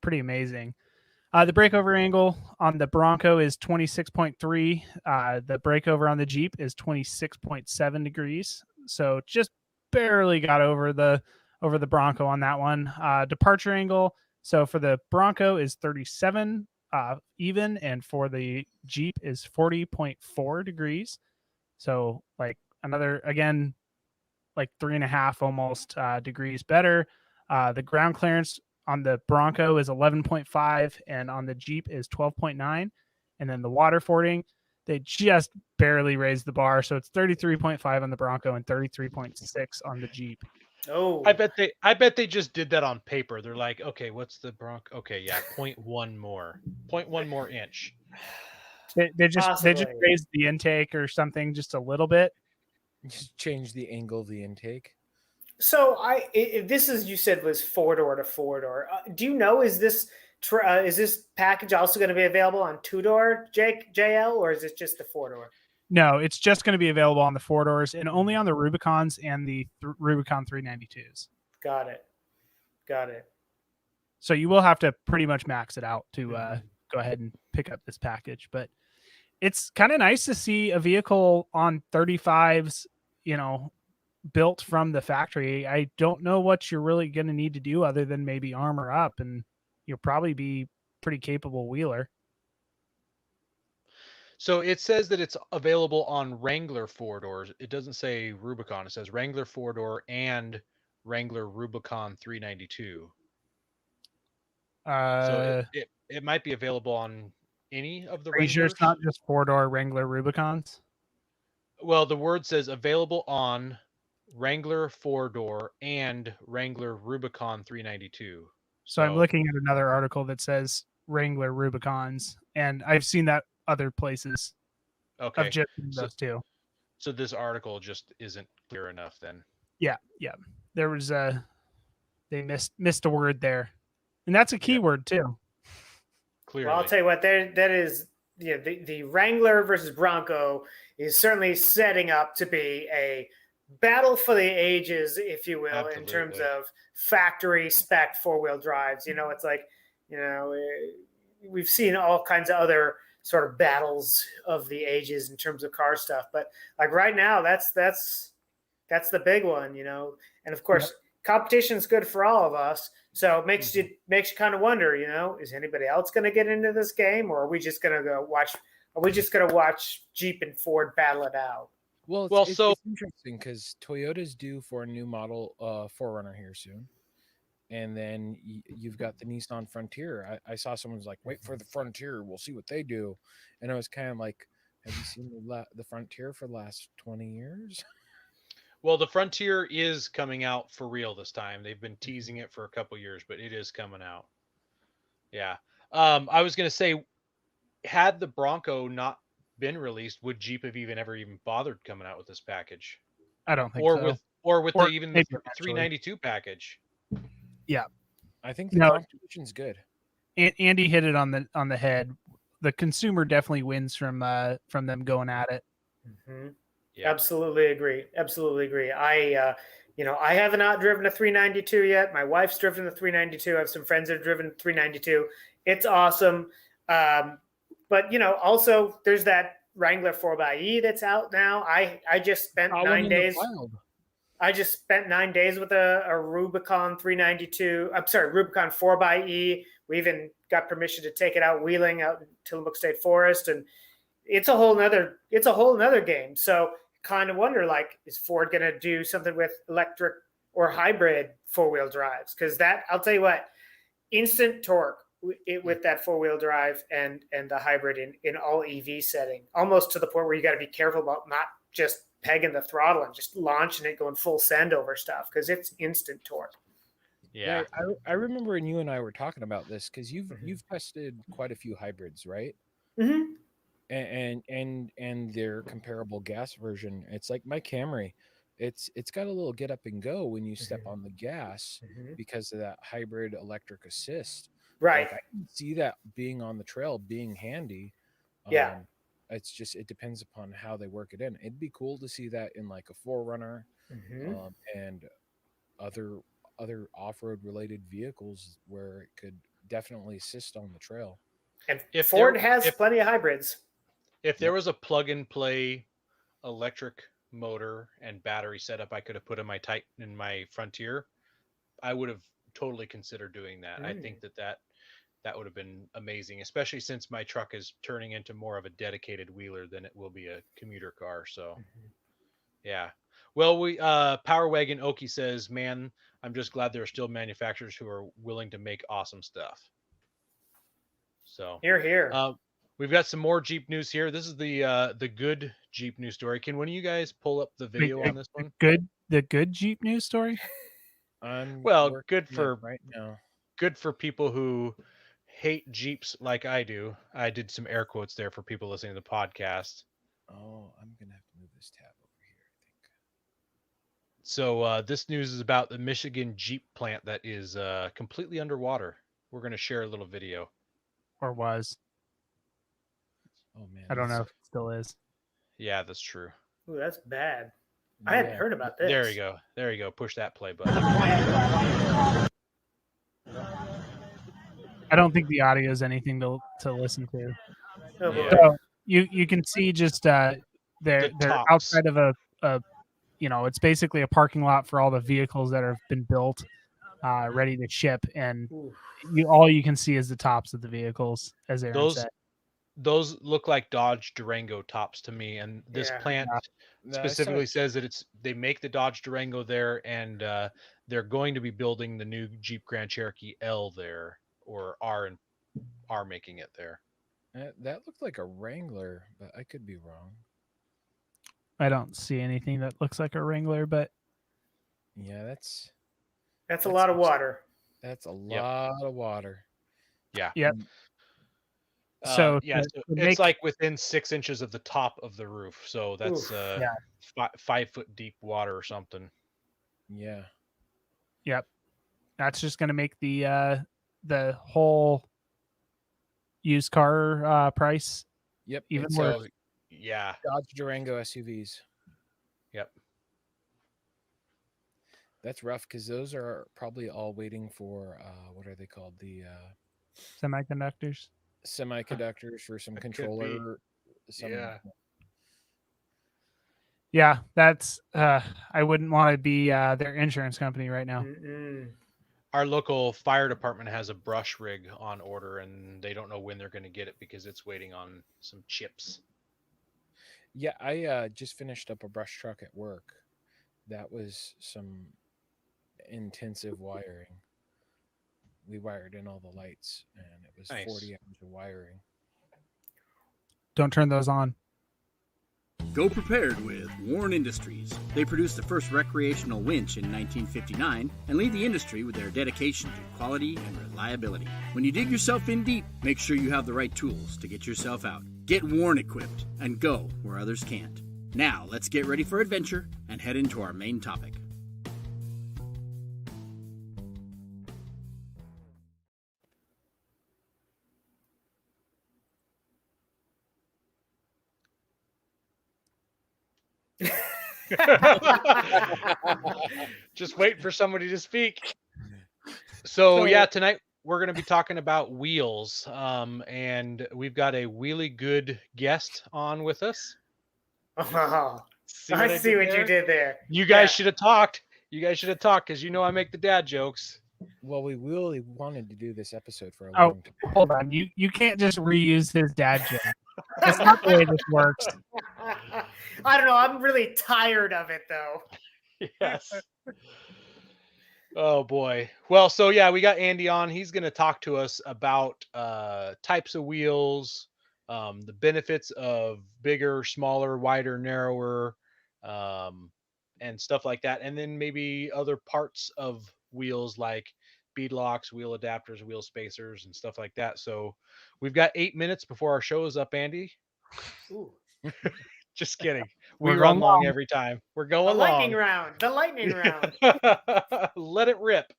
pretty amazing. The breakover angle on the Bronco is 26.3. The breakover on the Jeep is 26.7 degrees. So just barely got over the Bronco on that one. Departure angle. So for the Bronco is 37 even, and for the Jeep is 40.4 degrees. So like another, again, like 3.5 almost degrees better. The ground clearance on the Bronco is 11.5, and on the Jeep is 12.9. And then the water fording, they just barely raised the bar. So it's 33.5 on the Bronco and 33.6 on the Jeep. Oh, I bet they just did that on paper. They're like, okay, what's the Bronco? Okay, yeah, 0.1 more inch. They just Possibly. raised the intake or something just a little bit. Just change the angle of the intake. So this is, you said, was 4-door to 4-door. Do you know, is this package also going to be available on 2-door JL, or is it just the 4-door? No, it's just going to be available on the 4 doors and only on the Rubicons and the Rubicon 392s. Got it. So you will have to pretty much max it out to go ahead and pick up this package. But it's kind of nice to see a vehicle on 35s, built from the factory. I don't know what you're really going to need to do other than maybe armor up, and you'll probably be pretty capable wheeler. So it says that it's available on Wrangler 4 doors. It doesn't say Rubicon. It says Wrangler 4-door and Wrangler Rubicon 392. So it might be available on any of the Are you sure it's not just 4-door Wrangler Rubicons? Well, the word says available on Wrangler 4-door and Wrangler Rubicon 392. So I'm looking at another article that says Wrangler Rubicons, and I've seen that other places. Okay. I've just seen those two. So this article just isn't clear enough then. Yeah. There was they missed a word there, and that's a keyword too. Clearly. Well, I'll tell you what, that is, the Wrangler versus Bronco is certainly setting up to be a battle for the ages, if you will, in terms Absolutely. of factory spec four-wheel drives. It's like, we've seen all kinds of other sort of battles of the ages in terms of car stuff, but like right now, that's the big one, and of course, competition is good for all of us. So it makes you kind of wonder, is anybody else going to get into this game, or are we just going to go watch? Are we just going to watch Jeep and Ford battle it out? Well, Well, it's so- interesting because Toyota's due for a new model 4Runner here soon, and then you've got the Nissan Frontier. I saw someone's like, "Wait for the Frontier, we'll see what they do," and I was kind of like, "Have you seen the Frontier for the last 20 years?" Well, the Frontier is coming out for real this time. They've been teasing it for a couple years, but it is coming out. Yeah. I was going to say, had the Bronco not been released, would Jeep have ever even bothered coming out with this package? I don't think Or so. with Or the even the maybe eventually. 392 package? I think the No. competition's good. Andy hit it on the head. The consumer definitely wins from them going at it. Mm-hmm. Yeah. Absolutely agree. I have not driven a 392 yet. My wife's driven the 392. I have some friends that have driven 392. It's awesome. But also there's that Wrangler 4xe that's out now. I just spent 9 days. I just spent 9 days with a Rubicon 392. I'm sorry, Rubicon 4xe. We even got permission to take it out wheeling out in Tillamook State Forest, and it's a whole nother game. So kind of wonder, like, is Ford going to do something with electric or hybrid four-wheel drives? Because that, I'll tell you what, instant torque with that four-wheel drive and the hybrid in all EV setting, almost to the point where you got to be careful about not just pegging the throttle and just launching it going full send over stuff, because it's instant torque. Yeah. I remember when you and I were talking about this because you've tested quite a few hybrids, right? Mm-hmm. And their comparable gas version. It's like my Camry. It's got a little get up and go when you step on the gas because of that hybrid electric assist. Right. Like, I can see that being on the trail being handy. Yeah. It's just, it depends upon how they work it in. It'd be cool to see that in like a 4Runner and other off-road related vehicles where it could definitely assist on the trail. And If Ford there- has if- plenty of hybrids. If there was a plug and play electric motor and battery setup I could have put in my Frontier, I would have totally considered doing that. I think that would have been amazing, especially since my truck is turning into more of a dedicated wheeler than it will be a commuter car. So yeah. Well, we Power Wagon Oki says, "Man, I'm just glad there are still manufacturers who are willing to make awesome stuff." So Here. we've got some more Jeep news here. This is the good Jeep news story. Can one of you guys pull up the video on this one? The good Jeep news story. Well, good for right now. Good for people who hate Jeeps like I do. I did some air quotes there for people listening to the podcast. Oh, I'm gonna have to move this tab over here, I think. So this news is about the Michigan Jeep plant that is completely underwater. We're going to share a little video. Or was. Oh man, I don't know if it still is. Yeah, that's true. Ooh, that's bad. I hadn't heard about this. There you go. There you go. Push that play button. I don't think the audio is anything to listen to. Oh, boy. Yeah. So you can see just they're tops. outside of a it's basically a parking lot for all the vehicles that have been built, ready to ship, and Ooh. all you can see is the tops of the vehicles, as Aaron said. Those look like Dodge Durango tops to me, and this Yeah. plant specifically says that they make the Dodge Durango there, and they're going to be building the new Jeep Grand Cherokee L there, or are making it there. That looked like a Wrangler, but I could be wrong. I don't see anything that looks like a Wrangler, but Yeah, that's That's a lot of water. That's a Yep. lot of water. Yeah. Yep. So yeah, to so make it's like within 6 inches of the top of the roof. So that's Oof, yeah. 5 foot deep water or something. Yeah. Yep. That's just going to make the whole used car price Yep. even it's, worse. So yeah, Dodge Durango SUVs. yep. That's rough because those are probably all waiting for what are they called? The Semiconductors. semiconductors for some That could be. controller. Yeah. Yeah, that's I wouldn't want to be their insurance company right now. mm-mm. Our local fire department has a brush rig on order, and they don't know when they're going to get it because it's waiting on some chips. Yeah, I just finished up a brush truck at work. That was some intensive wiring. We wired in all the lights, and it was Nice. 40 hours of wiring. Don't turn those on. Go prepared with Warren Industries. They produced the first recreational winch in 1959 and lead the industry with their dedication to quality and reliability. When you dig yourself in deep, make sure you have the right tools to get yourself out. Get Warren equipped and go where others can't. Now, let's get ready for adventure and head into our main topic. Just waiting for somebody to speak. So yeah, tonight we're going to be talking about wheels, and we've got a really good guest on with us. Oh, See I see did what you there? did there. You guys Yeah. should have talked. You guys should have talked because I make the dad jokes. Well, we really wanted to do this episode for a Oh, long time. hold on. You can't just reuse his dad joke. That's not the way this works. I don't know. I'm really tired of it though. Yes. Oh boy. Well, so yeah, we got Andy on. He's going to talk to us about types of wheels, the benefits of bigger, smaller, wider, narrower, and stuff like that, and then maybe other parts of wheels like bead locks, wheel adapters, wheel spacers, and stuff like that. So we've got 8 minutes before our show is up, Andy. Ooh. Just kidding. We We're run going long long. every time. We're The going lightning long. round. The lightning round. Let it rip.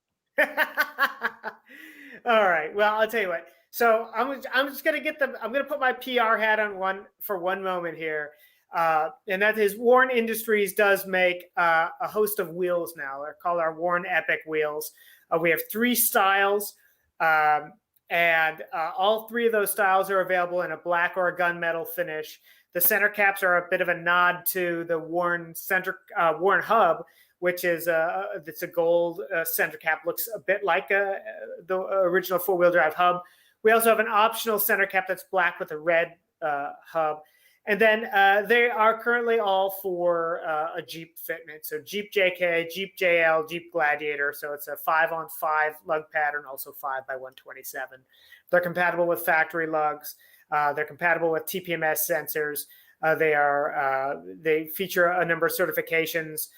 All right. Well, I'll tell you what. So I'm just gonna I'm gonna put my PR hat on for one moment here, and that is Warren Industries does make a host of wheels now. They're called our Warren Epic wheels. We have 3 styles, and all 3 of those styles are available in a black or a gunmetal finish. The center caps are a bit of a nod to the Warren Warren hub, which is it's a gold center cap, looks a bit like the original 4-wheel drive hub. We also have an optional center cap that's black with a red hub. And then they are currently all for a Jeep fitment. So Jeep JK, Jeep JL, Jeep Gladiator. So it's a 5-on-5 lug pattern, also 5x127. They're compatible with factory lugs. They're compatible with TPMS sensors. They feature a number of certifications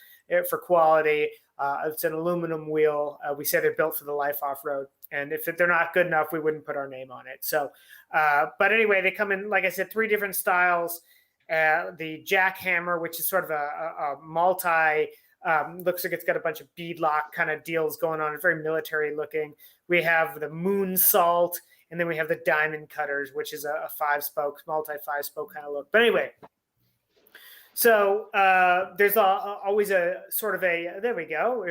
for quality. It's an aluminum wheel. We say they're built for the life off-road. And if they're not good enough, we wouldn't put our name on it. So, but anyway, they come in, like I said, 3 different styles. The jackhammer, which is sort of a multi, looks like it's got a bunch of beadlock kind of deals going on. It's very military looking. We have the moonsault, and then we have the diamond cutters, which is a 5-spoke, multi 5-spoke kind of look. But anyway, so there's always a sort of there we go.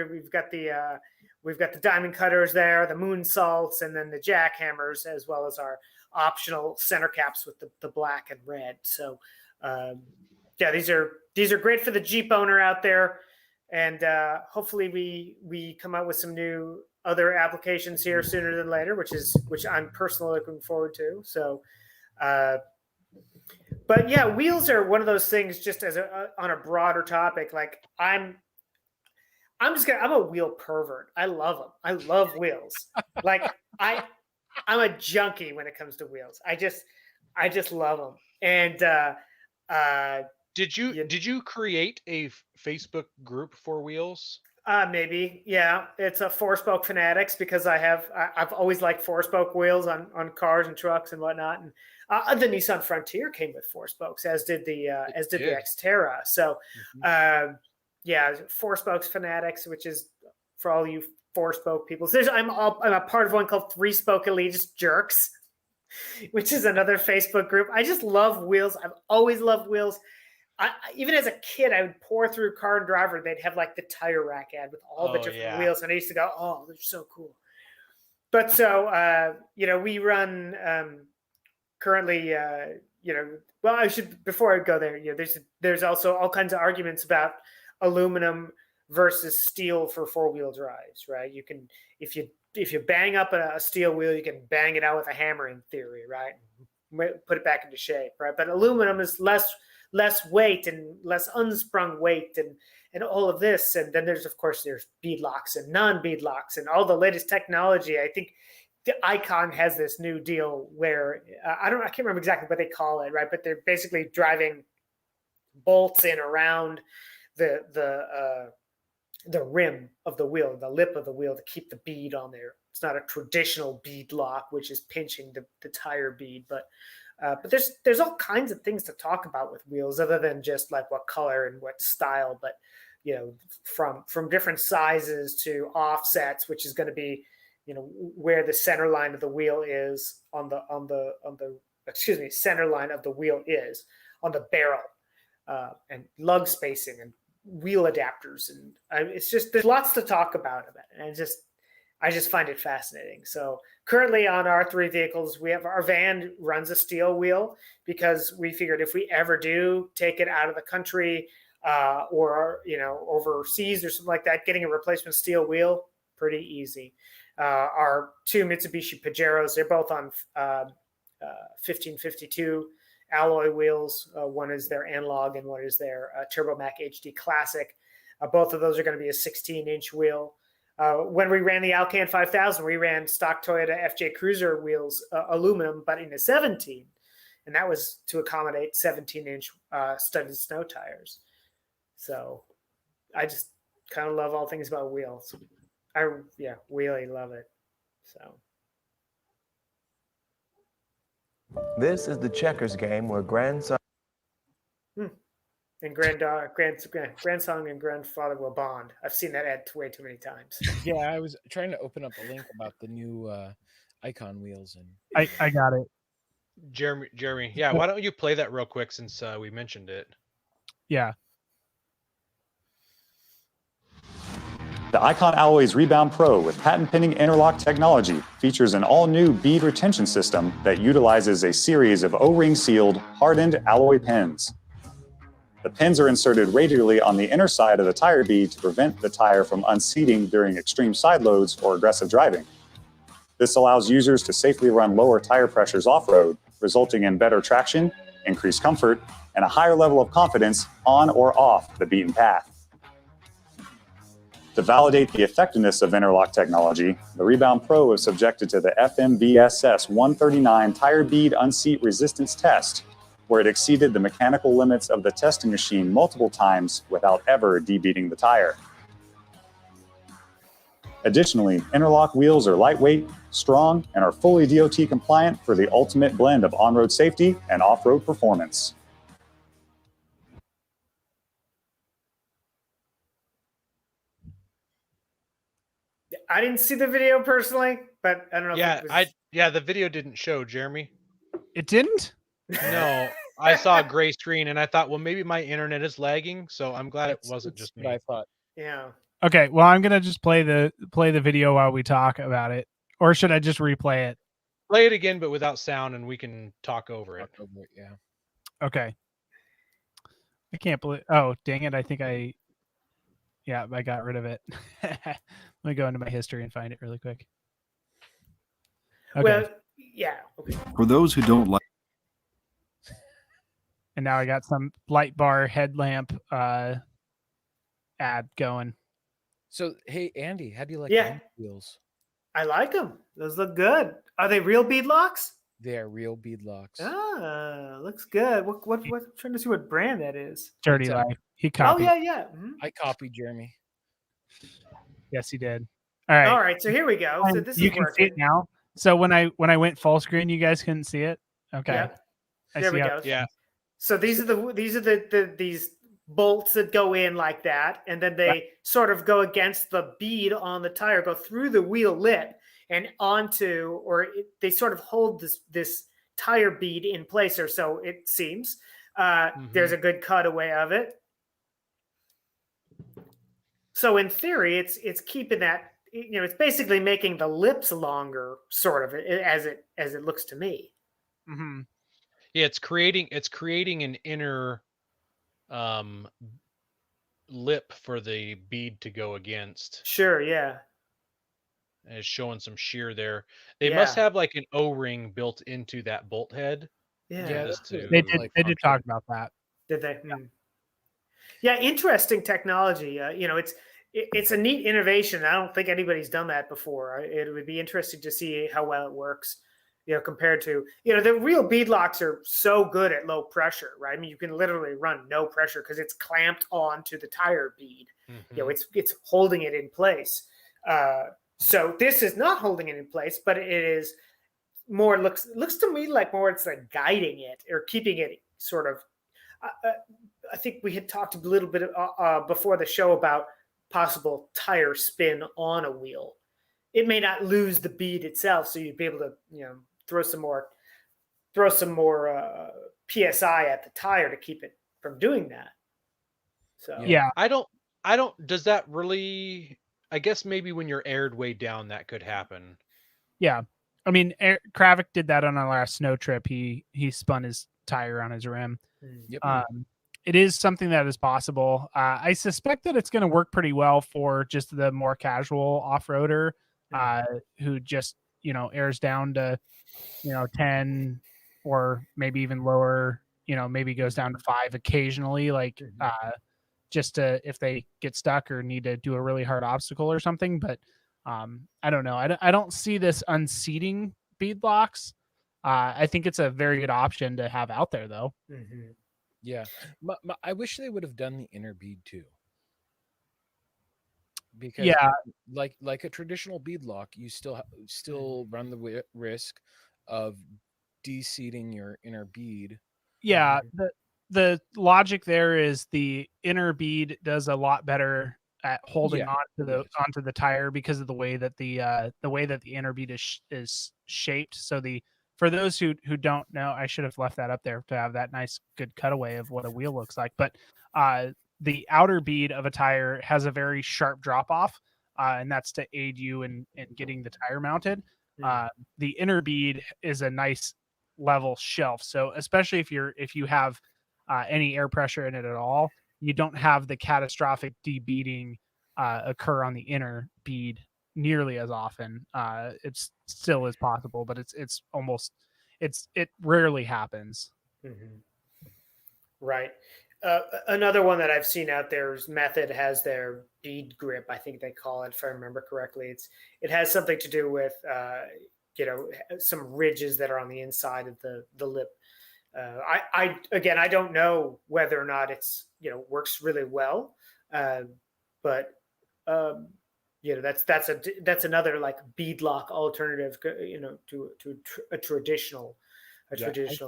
We've got the diamond cutters there, the moonsaults, and then the jackhammers, as well as our optional center caps with the black and red. So yeah, these are great for the Jeep owner out there, and hopefully we come out with some new other applications here sooner than later, which I'm personally looking forward to. So. But yeah, wheels are one of those things. Just as on a broader topic, like I'm a wheel pervert. I love them. I love wheels. Like I'm a junkie when it comes to wheels. I just love them. And Did you create a Facebook group for wheels? Maybe, yeah. It's a four-spoke Fanatics because I've always liked four-spoke wheels on cars and trucks and whatnot. And the Nissan Frontier came with four spokes, as did the did. Xterra. So, yeah, four spokes Fanatics, which is for all you four-spoke people. So I'm a part of one called Three Spoke Elitist Jerks, which is another Facebook group. I just love wheels. I've always loved wheels. Even as a kid, I would pour through Car and Driver. They'd have like the tire rack ad with all the different wheels, and I used to go, "Oh, they're so cool." But so we run currently. Well, I should before I go there. There's also all kinds of arguments about aluminum versus steel for four-wheel drives, right? You can if you bang up a steel wheel, you can bang it out with a hammer in theory, right? Put it back into shape, right? But aluminum is less weight and less unsprung weight and all of this. And then there's bead locks and non-bead locks and all the latest technology. I think the Icon has this new deal where I can't remember exactly what they call it, right? But they're basically driving bolts in around the rim of the wheel, the lip of the wheel to keep the bead on there. It's not a traditional bead lock, which is pinching the tire bead, but there's all kinds of things to talk about with wheels other than just like what color and what style, but from different sizes to offsets, which is going to be where the center line of the wheel is on the center line of the wheel is on the barrel, and lug spacing and wheel adapters, and it's just there's lots to talk about it, and I just find it fascinating. So currently on our three vehicles, we have our van runs a steel wheel because we figured if we ever do take it out of the country or overseas or something like that, getting a replacement steel wheel pretty easy. Our two Mitsubishi Pajeros, they're both on 1552 alloy wheels. One is their analog and one is their Turbomac HD Classic. Both of those are going to be a 16-inch wheel. When we ran the Alcan 5000, we ran stock Toyota FJ Cruiser wheels, aluminum, but in a 17. And that was to accommodate 17-inch studded snow tires. So I just kind of love all things about wheels. I really love it. So. This is the checkers game where grandson and grandson and grandfather will bond. I've seen that ad way too many times. Yeah, I was trying to open up a link about the new Icon wheels, and I got it. Jeremy, yeah, why don't you play that real quick since we mentioned it? Yeah. The Icon Alloys Rebound Pro with patent-pending interlock technology features an all-new bead retention system that utilizes a series of O-ring sealed, hardened alloy pins. The pins are inserted radially on the inner side of the tire bead to prevent the tire from unseating during extreme side loads or aggressive driving. This allows users to safely run lower tire pressures off-road, resulting in better traction, increased comfort, and a higher level of confidence on or off the beaten path. To validate the effectiveness of interlock technology, the Rebound Pro is subjected to the FMVSS 139 tire bead unseat resistance test, where it exceeded the mechanical limits of the testing machine multiple times without ever debeating the tire. Additionally, interlock wheels are lightweight, strong, and are fully DOT compliant for the ultimate blend of on-road safety and off-road performance. I didn't see the video personally, but I don't know. The video didn't show, Jeremy. It didn't? No, I saw a gray screen and I thought, well, maybe my internet is lagging, so I'm glad it wasn't just me. I thought. Yeah. Okay, well, I'm gonna just play the video while we talk about it, or should I just replay it? Play it again, but without sound, and we can talk over it. Yeah. Okay. I can't believe. Oh, dang it! I think I got rid of it. Let me go into my history and find it really quick. Okay. Well, yeah. Okay. For those who don't like. And now I got some light bar headlamp ad going. So, hey, Andy, how do you like Yeah. wheels? I like them. Those look good. Are they real bead locks? They are real bead locks. Ah, looks good. What? I'm trying to see what brand that is. Dirty It's, Life. He Oh copied. yeah. Mhm. I copied Jeremy. Yes, he did. All right. All right, so here we go. So this you is can see working. it now. So when I went full screen, you guys couldn't see it. Okay. Yep. I There see we how- go. Yeah. So these are these bolts that go in like that, and then they sort of go against the bead on the tire, go through the wheel lip and onto, they sort of hold this tire bead in place, or so it seems. There's a good cutaway of it. So in theory, it's keeping that, it's basically making the lips longer, sort of, as it looks to me. Mm-hmm. Yeah, it's creating an inner lip for the bead to go against. Sure, yeah. And it's showing some shear there. They must have like an O-ring built into that bolt head. Yeah. Just to, They did talk about that. Did they? Yeah, interesting technology. It's a neat innovation. I don't think anybody's done that before. It would be interesting to see how well it works, compared to, the real bead locks are so good at low pressure, right? I mean, you can literally run no pressure because it's clamped onto the tire bead. It's holding it in place. So this is not holding it in place, but it is more, looks to me like more it's like guiding it or keeping it sort of. I think we had talked a little bit before the show about possible tire spin on a wheel. It may not lose the bead itself, so you'd be able to, throw some more PSI at the tire to keep it from doing that. So yeah, I don't. Does that really? I guess maybe when you're aired way down, that could happen. Yeah, I mean, Kravik did that on our last snow trip. He spun his tire on his rim. Yep. It is something that is possible. I suspect that it's going to work pretty well for just the more casual off-roader who just, airs down to, 10 or maybe even lower, maybe goes down to 5 occasionally, like just to, if they get stuck or need to do a really hard obstacle or something. But I don't know. I don't see this unseating bead locks. I think it's a very good option to have out there, though. Yeah, I wish they would have done the inner bead too. Because like a traditional bead lock, you still run the risk of de-seating your inner bead. Yeah, the logic there is the inner bead does a lot better at holding onto the tire because of the way that the inner bead is shaped. So for those who don't know, I should have left that up there to have that nice good cutaway of what a wheel looks like. But the outer bead of a tire has a very sharp drop off, and that's to aid you in getting the tire mounted. The inner bead is a nice level shelf. So especially if you have any air pressure in it at all, you don't have the catastrophic debeading occur on the inner bead nearly as often. It still is possible, but it rarely happens. Right. Another one that I've seen out there is Method has their bead grip, I think they call it, if I remember correctly. It has something to do with some ridges that are on the inside of the lip. I don't know whether or not it's works really well, but that's another like bead lock alternative, to a traditional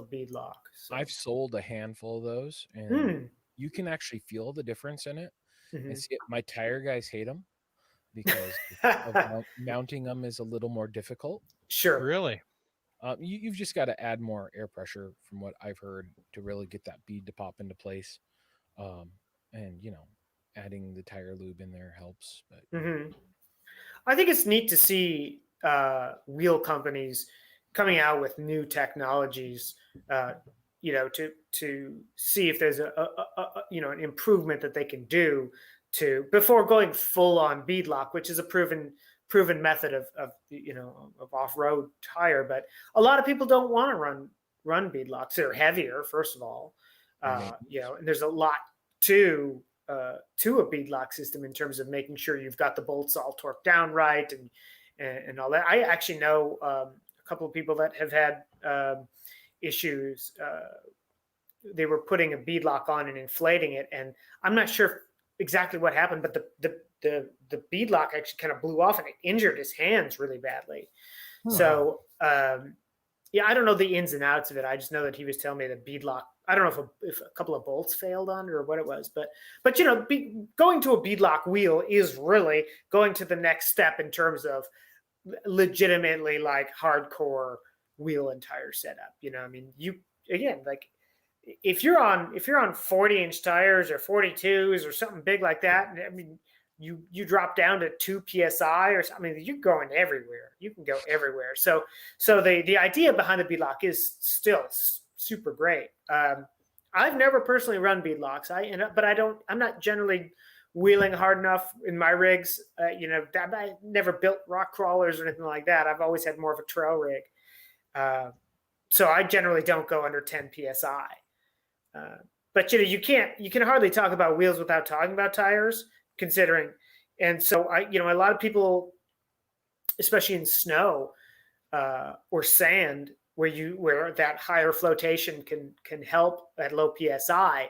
bead lock. So. I've sold a handful of those, and you can actually feel the difference in it. And see, my tire guys hate them because mounting them is a little more difficult. Sure. Really? You've just got to add more air pressure, from what I've heard, to really get that bead to pop into place. And adding the tire lube in there helps. But I think it's neat to see wheel companies coming out with new technologies, to see if there's an improvement that they can do before going full on bead lock, which is a proven method of off-road tire. But a lot of people don't want to run bead locks. They're heavier, first of all, and there's a lot to a bead lock system in terms of making sure you've got the bolts all torqued down right and all that. I actually know a couple of people that have had issues. They were putting a bead lock on and inflating it, and I'm not sure exactly what happened, but the the bead lock actually kind of blew off and it injured his hands really badly. Huh. So yeah, I don't know the ins and outs of it. I just know that he was telling me the bead lock. I don't know if a couple of bolts failed on it or what it was, but you know, going to a bead lock wheel is really going to the next step in terms of legitimately like hardcore wheel and tire setup. You know, I mean, you again, like if you're on 40-inch tires or 42s or something big like that, I mean, you drop down to 2 psi or something. I mean, you're going everywhere. You can go everywhere. So the idea behind the bead lock is still super great. I've never personally run bead locks. I'm not generally wheeling hard enough in my rigs. You know, I never built rock crawlers or anything like that. I've always had more of a trail rig. So I generally don't go under 10 psi. But you know, you can hardly talk about wheels without talking about tires, considering. And so a lot of people, especially in snow or sand, where that higher flotation can help at low psi.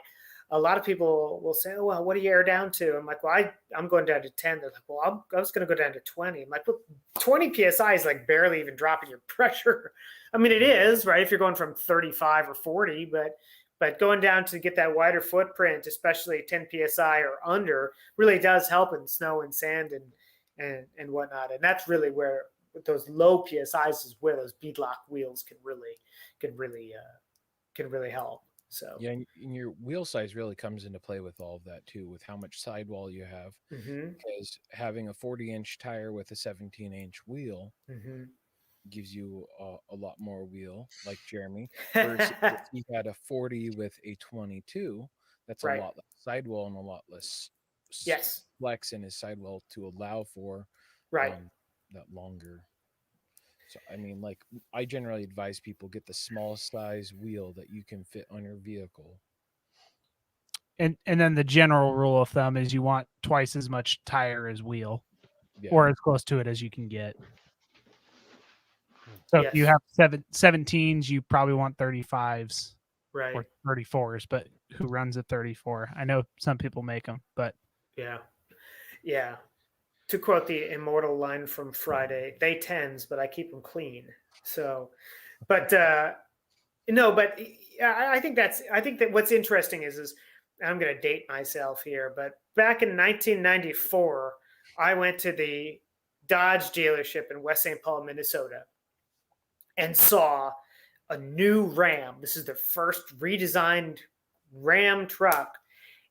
A lot of people will say, "Oh, well, what do you air down to?" I'm like, "Well, I'm going down to 10." They're like, "Well, I was going to go down to 20." I'm like, "Well, 20 psi is like barely even dropping your pressure." I mean, it is, right, if you're going from 35 or 40, but going down to get that wider footprint, especially 10 psi or under, really does help in snow and sand and whatnot. And that's really where with those low psi's is where those bead lock wheels can really help. So yeah, and your wheel size really comes into play with all of that too, with how much sidewall you have. Because having a 40-inch tire with a 17-inch wheel gives you a lot more wheel, like Jeremy. Versus if he had a 40 with a 22, that's a lot less sidewall and a lot less flex in his sidewall to allow for that longer. So I mean, like, I generally advise people get the smallest size wheel that you can fit on your vehicle. And then the general rule of thumb is you want twice as much tire as wheel, or as close to it as you can get. So if you have 17s, you probably want 35s, or 34s. But who runs a 34? I know some people make them, but yeah. To quote the immortal line from Friday, "They tens, but I keep them clean." So, but no, but I think that what's interesting is I'm going to date myself here, but back in 1994, I went to the Dodge dealership in West St. Paul, Minnesota, and saw a new Ram. This is the first redesigned Ram truck.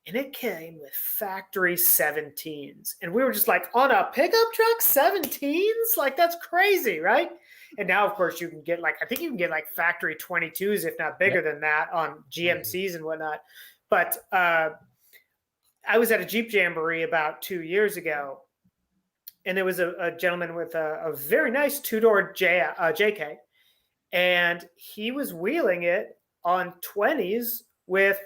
And it came with factory 17s. And we were just like, on a pickup truck, 17s? Like, that's crazy, right? And now, of course, you can get I think you can get factory 22s, if not bigger than that, on GMCs and whatnot. But I was at a Jeep Jamboree about 2 years ago. And there was a gentleman with a very nice two-door JK. And he was wheeling it on 20s with,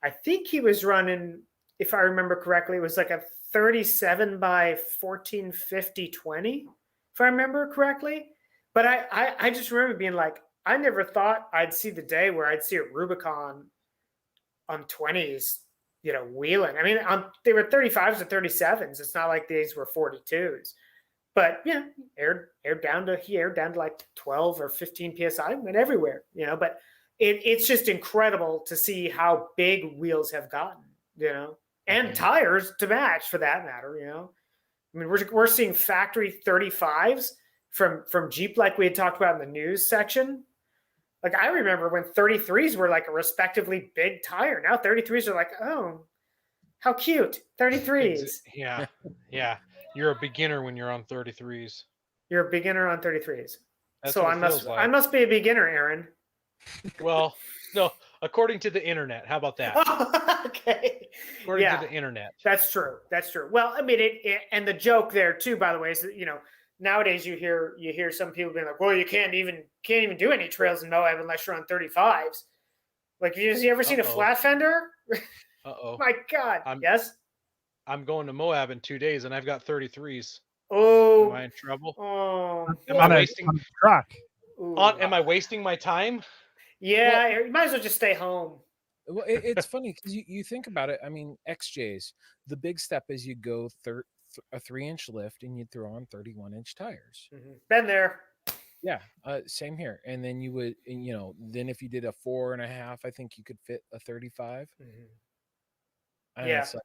I think he was running, if I remember correctly, it was like a 37 by 1450 20, if I remember correctly. But I just remember being like, I never thought I'd see the day where I'd see a Rubicon on 20s, wheeling. I mean, they were 35s or 37s. It's not like these were 42s. But he aired down to like 12 or 15 psi, went everywhere, but it's just incredible to see how big wheels have gotten, and tires to match, for that matter, I mean, we're seeing factory 35s from Jeep, like we had talked about in the news section. Like, I remember when 33s were like a respectively big tire. Now 33s are like, oh, how cute, 33s. Yeah. You're a beginner when you're on 33s. You're a beginner on 33s. That's so I must be a beginner, Aaron. Well, no, according to the internet. How about that? Okay. According to the internet. That's true. Well, I mean, it and the joke there too, by the way, is that, nowadays you hear some people being like, well, you can't even do any trails in Moab unless you're on 35s. Like, have you ever seen a flat fender? My God. Yes. I'm going to Moab in 2 days, and I've got 33s. Oh. Am I in trouble? Oh. Am I wasting truck? Am I wasting my time? Yeah, you might as well just stay home. Well, it's funny because you think about it. I mean, XJs, the big step is you go a 3-inch lift, and you'd throw on 31-inch tires. Been there. Yeah, same here. And then you would, and, then if you did a 4.5, I think you could fit a 35. And Yeah. it's like,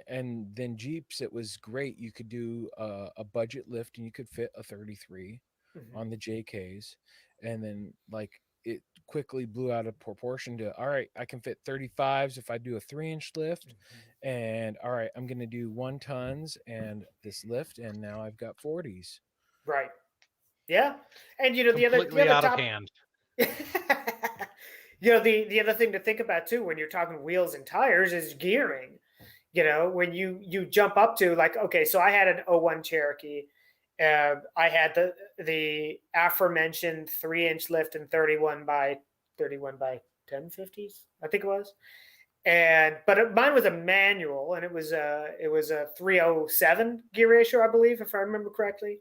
and then Jeeps, it was great. You could do a budget lift, and you could fit a 33 on the JKs, and then like it quickly blew out of proportion to, all right, I can fit 35s if I do a 3-inch lift, and all right, I'm going to do 1 tons and this lift, and now I've got 40s. Right. Yeah. And the Completely other out of top, hand. the other thing to think about too when you're talking wheels and tires is gearing. When you jump up to, like, okay, so I had an 01 Cherokee. I had the aforementioned 3-inch lift and 31 by 1050s, I think it was. But mine was a manual, and it was a 307 gear ratio, I believe, if I remember correctly.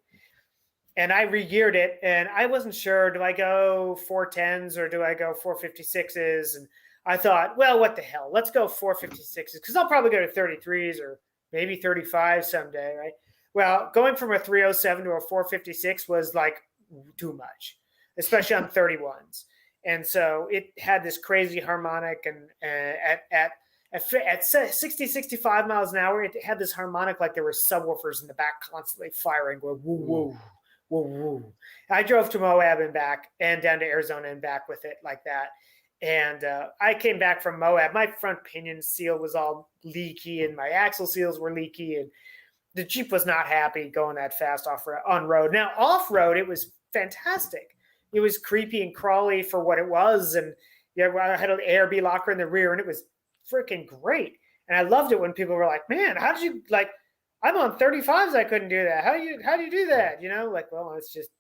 And I re-geared it, and I wasn't sure, do I go 410s or do I go 456s? And I thought, well, what the hell? Let's go 456s, because I'll probably go to 33s or maybe 35 someday, right? Well, going from a 307 to a 456 was like too much, especially on 31s. And so it had this crazy harmonic, and at 60, 65 miles an hour, it had this harmonic like there were subwoofers in the back constantly firing, going woo, woo, woo, woo. I drove to Moab and back, and down to Arizona and back with it like that. And I came back from Moab. My front pinion seal was all leaky, and my axle seals were leaky, and the Jeep was not happy going that fast on road. Now, off road, it was fantastic. It was creepy and crawly for what it was, and I had an ARB locker in the rear, and it was freaking great. And I loved it when people were like, "Man, how did you like? I'm on 35s. I couldn't do that. How do you do that? Like, well, it's just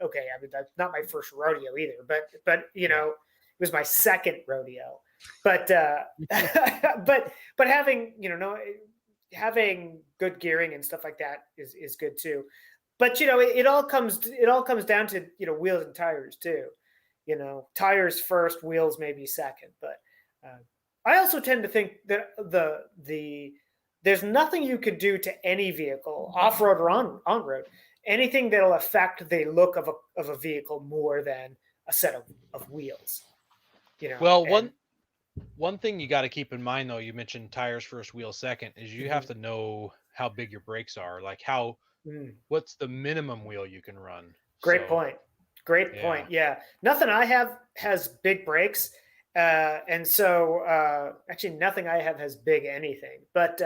okay. I mean, that's not my first rodeo either, but it was my second rodeo. But but having having good gearing and stuff like that is good too. But it all comes down to wheels and tires too. Tires first, wheels maybe second. But I also tend to think that there's nothing you could do to any vehicle, off road or on road, anything that'll affect the look of a vehicle more than a set of wheels. Well, one thing you got to keep in mind, though, you mentioned tires first, wheels second, is you have to know how big your brakes are, like what's the minimum wheel you can run. Great point. Yeah. Nothing I have has big brakes. And so actually nothing I have has big anything, but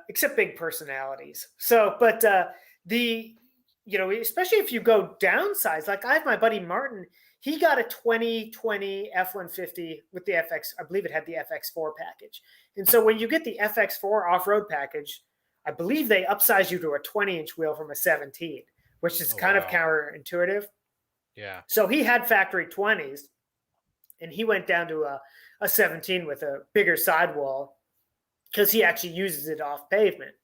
except big personalities. So, but especially if you go downsize, like I have my buddy Martin, he got a 2020 F-150 with the FX. I believe it had the FX4 package. And so when you get the FX4 off-road package, I believe they upsize you to a 20-inch wheel from a 17, which is kind of counterintuitive. Yeah. So he had factory 20s, and he went down to a 17 with a bigger sidewall because he actually uses it off pavement.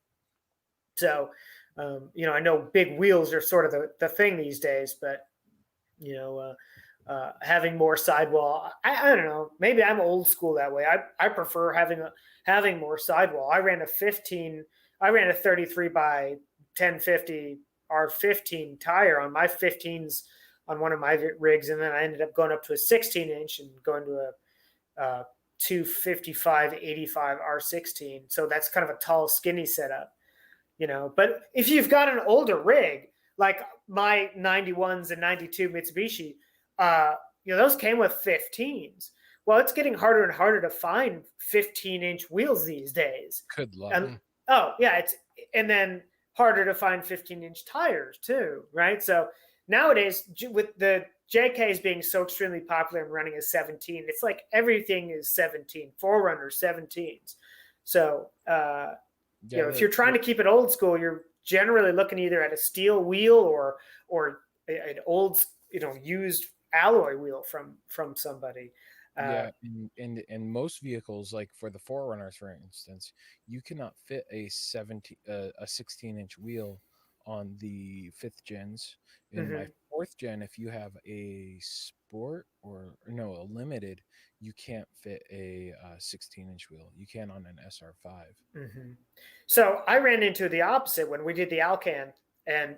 So, I know big wheels are sort of the thing these days, but, having more sidewall, I don't know, maybe I'm old school that way. I prefer having more sidewall. I ran a 33 by 1050 R15 tire on my 15s on one of my rigs, and then I ended up going up to a 16-inch and going to a 255/85 R16. So that's kind of a tall, skinny setup, But if you've got an older rig, like my 91s and 92 Mitsubishi, those came with 15s. Well, it's getting harder and harder to find 15-inch wheels these days. Good luck. And then harder to find 15-inch tires too, right? So nowadays, with the JKs being so extremely popular and running a 17, it's like everything is 17, 4Runner 17s. So, if you're trying to keep it old school, you're generally looking either at a steel wheel or an old, used alloy wheel from somebody. And most vehicles, like for the 4Runners, for instance, you cannot fit a 16-inch wheel on the 5th gens. In my 4th gen, if you have a sport or no, a limited, you can't fit a 16-inch wheel. You can on an SR5. So I ran into the opposite when we did the Alcan, and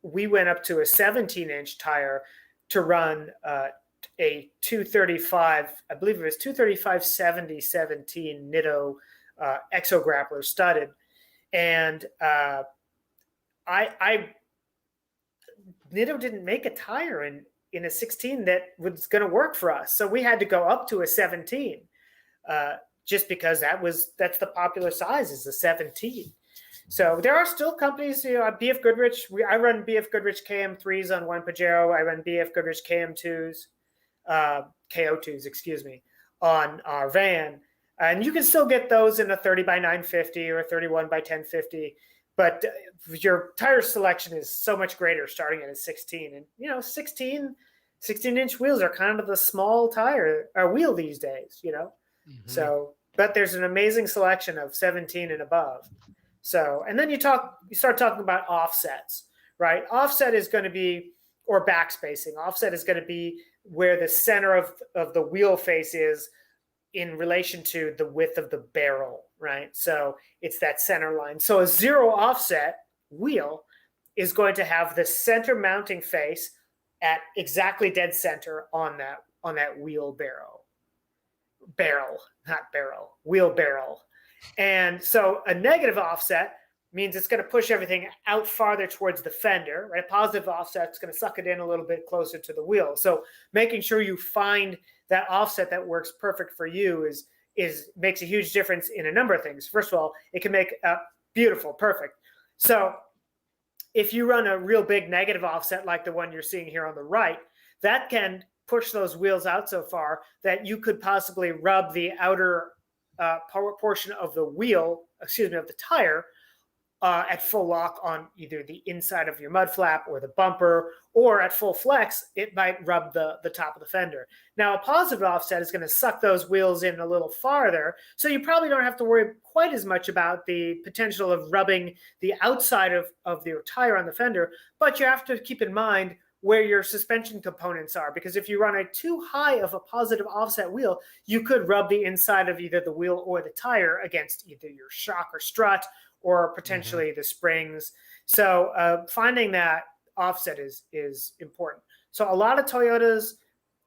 we went up to a 17-inch tire to run a 235, I believe it was 235 7017 Nitto Exo Grappler studded. And Nitto didn't make a tire in a 16 that was going to work for us. So we had to go up to a 17 just because that's the popular size is the 17. So there are still companies, BF Goodrich. I run BF Goodrich KM3s on one Pajero. I run BF Goodrich KM2s, KO2s, excuse me, on our van. And you can still get those in a 30 by 950 or a 31 by 1050. But your tire selection is so much greater starting at a 16. And, 16-inch wheels are kind of the small tire or wheel these days, So, but there's an amazing selection of 17 and above. So, and then you start talking about offsets, right? Offset is going to be, or backspacing. Offset is going to be where the center of the wheel face is in relation to the width of the barrel, right? So it's that center line. So a zero offset wheel is going to have the center mounting face at exactly dead center on that wheel wheel barrel. And so a negative offset means it's going to push everything out farther towards the fender, right? A positive offset is going to suck it in a little bit closer to the wheel. So making sure you find that offset that works perfect for you makes a huge difference in a number of things. First of all, it can make beautiful, perfect. So if you run a real big negative offset like the one you're seeing here on the right, that can push those wheels out so far that you could possibly rub the outer portion of the of the tire at full lock on either the inside of your mud flap or the bumper, or at full flex, it might rub the top of the fender. Now, a positive offset is going to suck those wheels in a little farther, so you probably don't have to worry quite as much about the potential of rubbing the outside of your tire on the fender, but you have to keep in mind where your suspension components are, because if you run a too high of a positive offset wheel, you could rub the inside of either the wheel or the tire against either your shock or strut, or potentially the springs. So finding that offset is important. So a lot of Toyotas,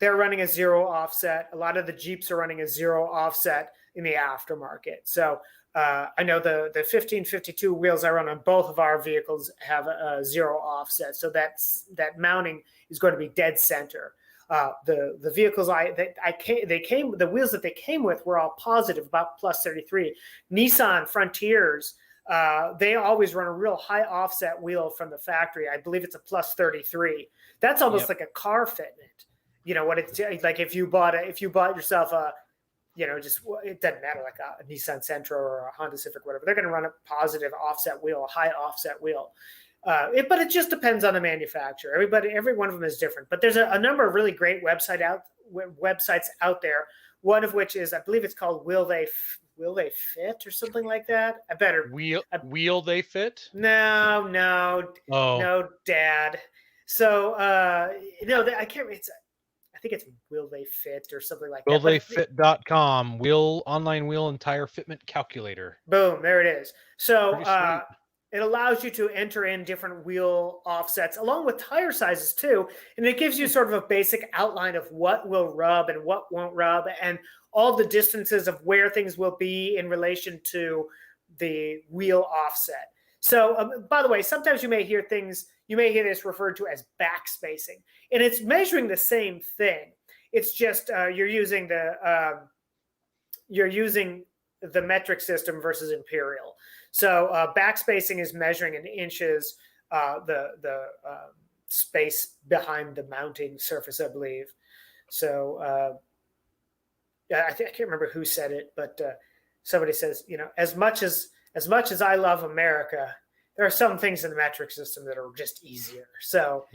they're running a zero offset. A lot of the Jeeps are running a zero offset in the aftermarket. So I know the 1552 wheels I run on both of our vehicles have a zero offset. So that mounting is going to be dead center. The vehicles the wheels that they came with were all positive, about plus 33. Nissan Frontiers, they always run a real high offset wheel from the factory. I believe it's a plus 33. That's almost like a car fitment. What it's like if you bought yourself a, it doesn't matter, like a Nissan Sentra or a Honda Civic, whatever. They're going to run a positive offset wheel, a high offset wheel. But it just depends on the manufacturer. Every one of them is different. But there's a number of really great websites out there. One of which is, I believe it's called Will They Fit or something like that. I better wheel they fit. No, Dad. So I can't. I think it's Will They Fit or something like that. WillTheyFit.com, online wheel and tire fitment calculator. Boom, there it is. So it allows you to enter in different wheel offsets along with tire sizes too. And it gives you sort of a basic outline of what will rub and what won't rub, and all the distances of where things will be in relation to the wheel offset. So by the way, sometimes you may hear this referred to as backspacing, and it's measuring the same thing. It's just you're using the metric system versus imperial. So backspacing is measuring in inches the space behind the mounting surface, I believe. So I can't remember who said it, but somebody says, as much as I love America, there are some things in the metric system that are just easier. So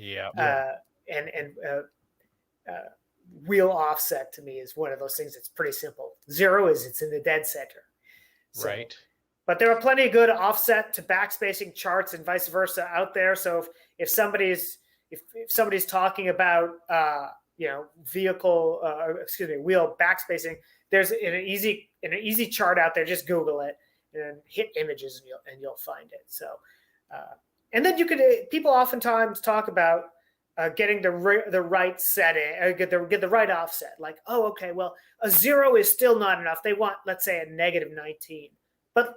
wheel offset to me is one of those things that's pretty simple. Zero is it's in the dead center. So, right. But there are plenty of good offset to backspacing charts and vice versa out there. So if somebody's if somebody's talking about wheel backspacing, there's an easy chart out there. Just Google it and hit images, and you'll find it. So, and then people oftentimes talk about getting the right setting, get the right offset. Like, oh, okay, well, a 0 is still not enough. They want, let's say, a -19. But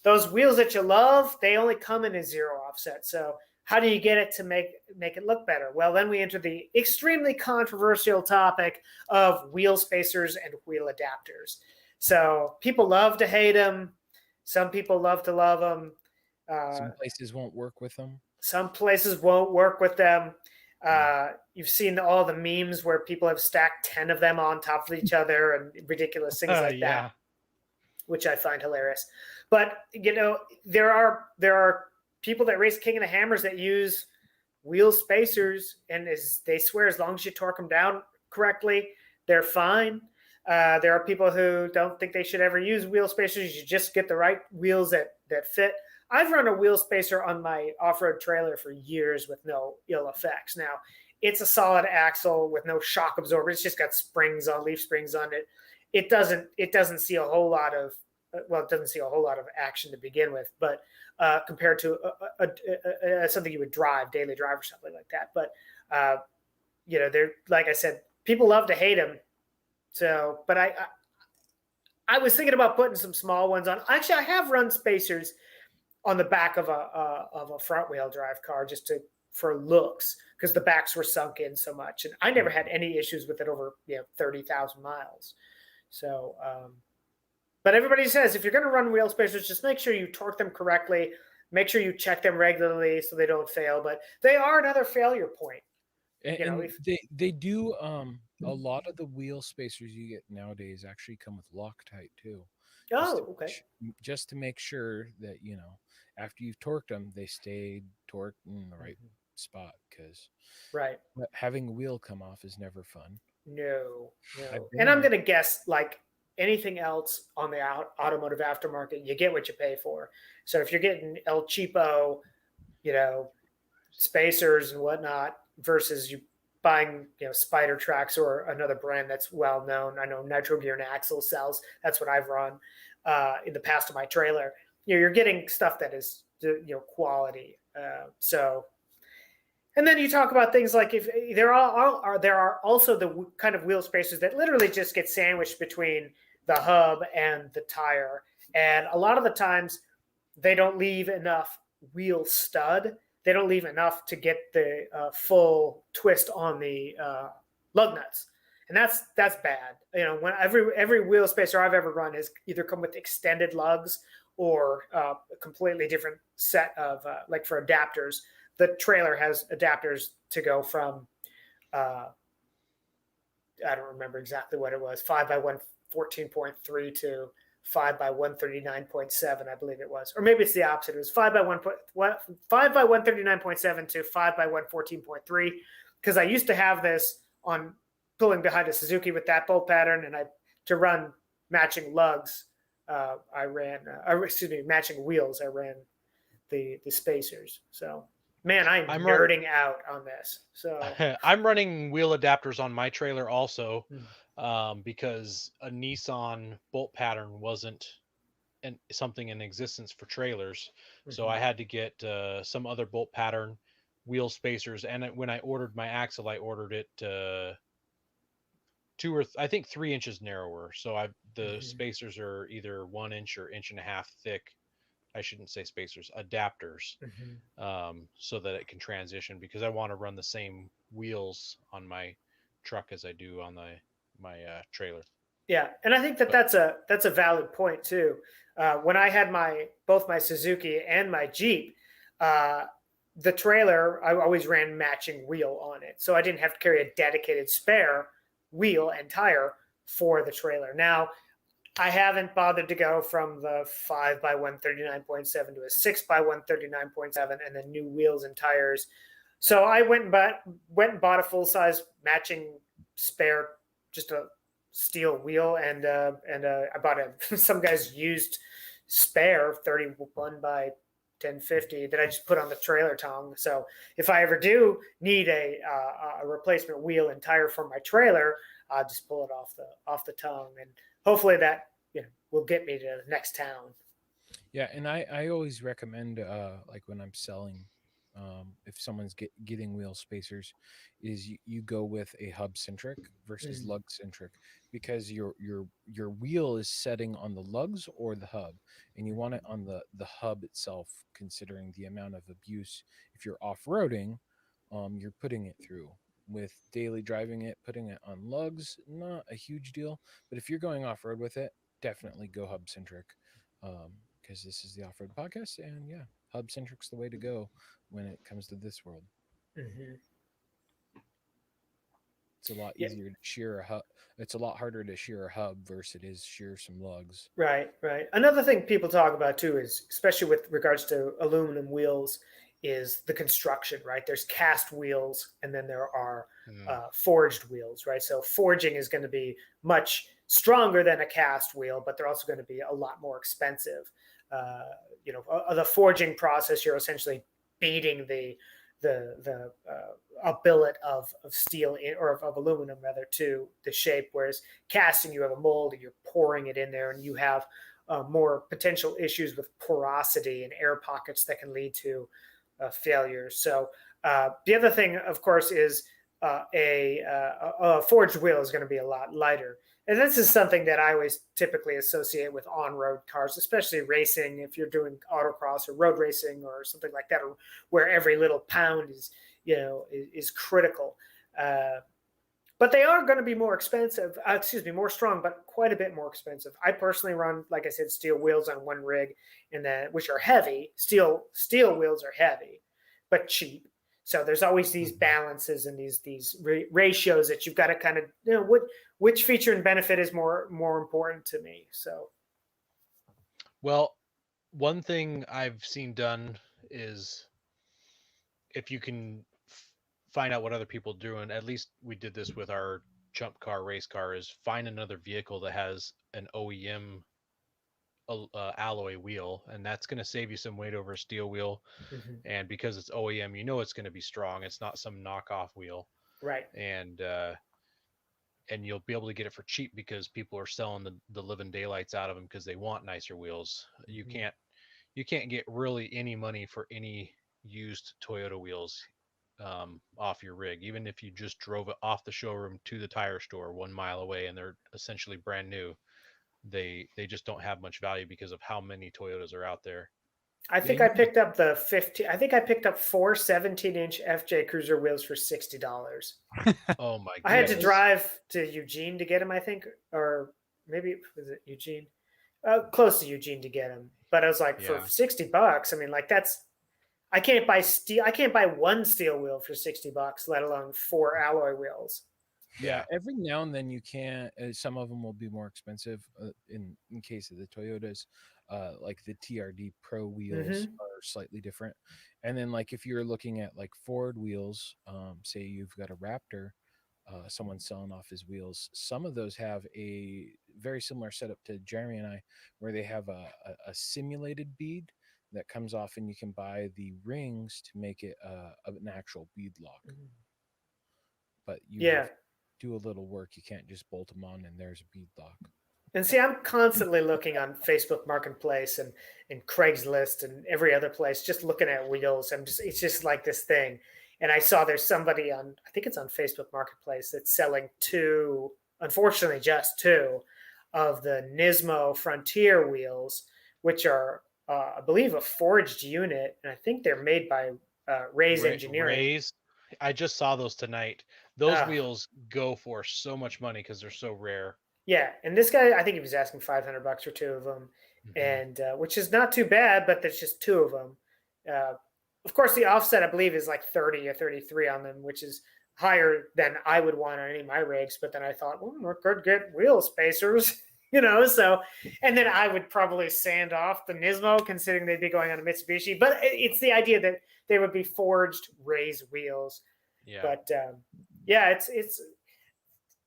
those wheels that you love, they only come in a 0 offset. So how do you get it to make it look better? Well, then we enter the extremely controversial topic of wheel spacers and wheel adapters. So people love to hate them. Some people love to love them. Some places won't work with them. Some places won't work with them. You've seen all the memes where people have stacked 10 of them on top of each other and ridiculous things like that, which I find hilarious. But, there are people that race King of the Hammers that use wheel spacers, and they swear as long as you torque them down correctly, they're fine. There are people who don't think they should ever use wheel spacers. You just get the right wheels that fit. I've run a wheel spacer on my off-road trailer for years with no ill effects. Now, it's a solid axle with no shock absorber. It's just got leaf springs on it. It doesn't see a whole lot of action to begin with, but compared to something you would daily drive or something like that. But they're, like I said, people love to hate them. So, but I was thinking about putting some small ones on. Actually, I have run spacers on the back of a front wheel drive car just for looks, because the backs were sunk in so much, and I never had any issues with it over 30,000 miles. So, but everybody says if you're going to run wheel spacers, just make sure you torque them correctly. Make sure you check them regularly so they don't fail. But they are another failure point. And they do a lot of the wheel spacers you get nowadays actually come with Loctite too. Okay. Just to make sure that after you've torqued them, they stay torqued in the right spot, because having a wheel come off is never fun. No. And I'm gonna guess, like anything else on the automotive aftermarket, you get what you pay for. So if you're getting El Cheapo, spacers and whatnot, versus you buying Spider Tracks or another brand that's well known. I know Nitro Gear and Axle sells. That's what I've run in the past of my trailer. You're getting stuff that is quality. And then you talk about things like if there are also the kind of wheel spacers that literally just get sandwiched between the hub and the tire, and a lot of the times they don't leave enough wheel stud. They don't leave enough to get the full twist on the lug nuts, and that's bad. When every wheel spacer I've ever run has either come with extended lugs or a completely different set of like for adapters. The trailer has adapters to go from I don't remember exactly what it was, 5x114.3 to 5x139.7, I believe it was, or maybe it's the opposite. It was 5x139.7 to 5x114.3, because I used to have this on pulling behind a Suzuki with that bolt pattern, and to run matching lugs, matching wheels. I ran the spacers. So, man, I'm nerding out on this. So I'm running wheel adapters on my trailer also. Because a Nissan bolt pattern wasn't something in existence for trailers. So I had to get some other bolt pattern wheel spacers. And when I ordered my axle, I ordered it 3 inches narrower. So the spacers are either 1 inch or 1.5 inches thick. I shouldn't say spacers, adapters, so that it can transition, because I want to run the same wheels on my truck as I do on my trailer. Yeah, and I think that's a valid point too. When I had both my Suzuki and my Jeep, the trailer, I always ran matching wheel on it, so I didn't have to carry a dedicated spare wheel and tire for the trailer. Now, I haven't bothered to go from the 5x139.7 to a 6x139.7 and then new wheels and tires. So I went and bought a full size matching spare, just a steel wheel, and I bought some guy's used spare 31 by 1050 that I just put on the trailer tongue. So if I ever do need a replacement wheel and tire for my trailer, I'll just pull it off the tongue, and hopefully that will get me to the next town. Yeah, and I always recommend like when I'm selling, if someone's getting wheel spacers, is you go with a hub centric versus lug centric, because your wheel is setting on the lugs or the hub, and you want it on the hub itself, considering the amount of abuse. If you're off-roading, you're putting it through. With daily driving it, putting it on lugs, not a huge deal, but if you're going off-road with it, definitely go hub centric, because this is the off-road podcast, and yeah, hub centric's the way to go when it comes to this world. It's a lot easier to shear a hub. It's a lot harder to shear a hub versus it is shear some lugs. Right. Another thing people talk about too is, especially with regards to aluminum wheels, is the construction, right? There's cast wheels, and then there are forged wheels, right? So forging is going to be much stronger than a cast wheel, but they're also going to be a lot more expensive. The forging process, you're essentially beating a billet of steel or of aluminum rather to the shape, whereas casting, you have a mold and you're pouring it in there, and you have more potential issues with porosity and air pockets that can lead to failures. So the other thing, of course, is a forged wheel is going to be a lot lighter. And this is something that I always typically associate with on-road cars, especially racing, if you're doing autocross or road racing or something like that, or where every little pound is critical. But they are going to be more expensive, more strong, but quite a bit more expensive. I personally run, like I said, steel wheels on one rig, which are heavy. Steel wheels are heavy, but cheap. So there's always these balances and these ratios that you've got to kind of, which feature and benefit is more important to me. So, well, one thing I've seen done is, if you can find out what other people are doing, at least we did this with our jump car race car, is find another vehicle that has an OEM alloy wheel, and that's going to save you some weight over a steel wheel. And because it's OEM, it's going to be strong. It's not some knockoff wheel, right? And you'll be able to get it for cheap because people are selling the living daylights out of them because they want nicer wheels. You can't get really any money for any used Toyota wheels off your rig, even if you just drove it off the showroom to the tire store 1 mile away and they're essentially brand new. They just don't have much value because of how many Toyotas are out there. I think I picked up I picked up 4 17-inch FJ Cruiser wheels for $60. Oh my goodness. I had to drive to Eugene to get them, I think, or maybe was it Eugene? Close to Eugene to get them. But I was like, for $60, I mean, like I can't buy one steel wheel for $60, let alone 4 alloy wheels. Yeah, every now and then you can. Some of them will be more expensive. In case of the Toyotas, like the TRD Pro wheels are slightly different. And then, like if you're looking at like Ford wheels, say you've got a Raptor, someone's selling off his wheels. Some of those have a very similar setup to Jeremy and I, where they have a simulated bead that comes off, and you can buy the rings to make it an actual bead lock. But you have to do a little work. You can't just bolt them on and there's a bead lock. And see, I'm constantly looking on Facebook Marketplace and Craigslist and every other place, just looking at wheels. It's just like this thing. And I saw there's somebody I think it's on Facebook Marketplace, that's selling 2, unfortunately just 2, of the Nismo Frontier wheels, which are, I believe, a forged unit. And I think they're made by Ray's Engineering. Ray's. I just saw those tonight. Those wheels go for so much money because they're so rare. Yeah, and this guy, I think he was asking $500 for 2 of them, and which is not too bad, but there's just 2 of them. Of course, the offset, I believe, is like 30 or 33 on them, which is higher than I would want on any of my rigs. But then I thought, well, we could get wheel spacers, so, and then I would probably sand off the Nismo, considering they'd be going on a Mitsubishi. But it's the idea that they would be forged Ray's wheels. Yeah. But it's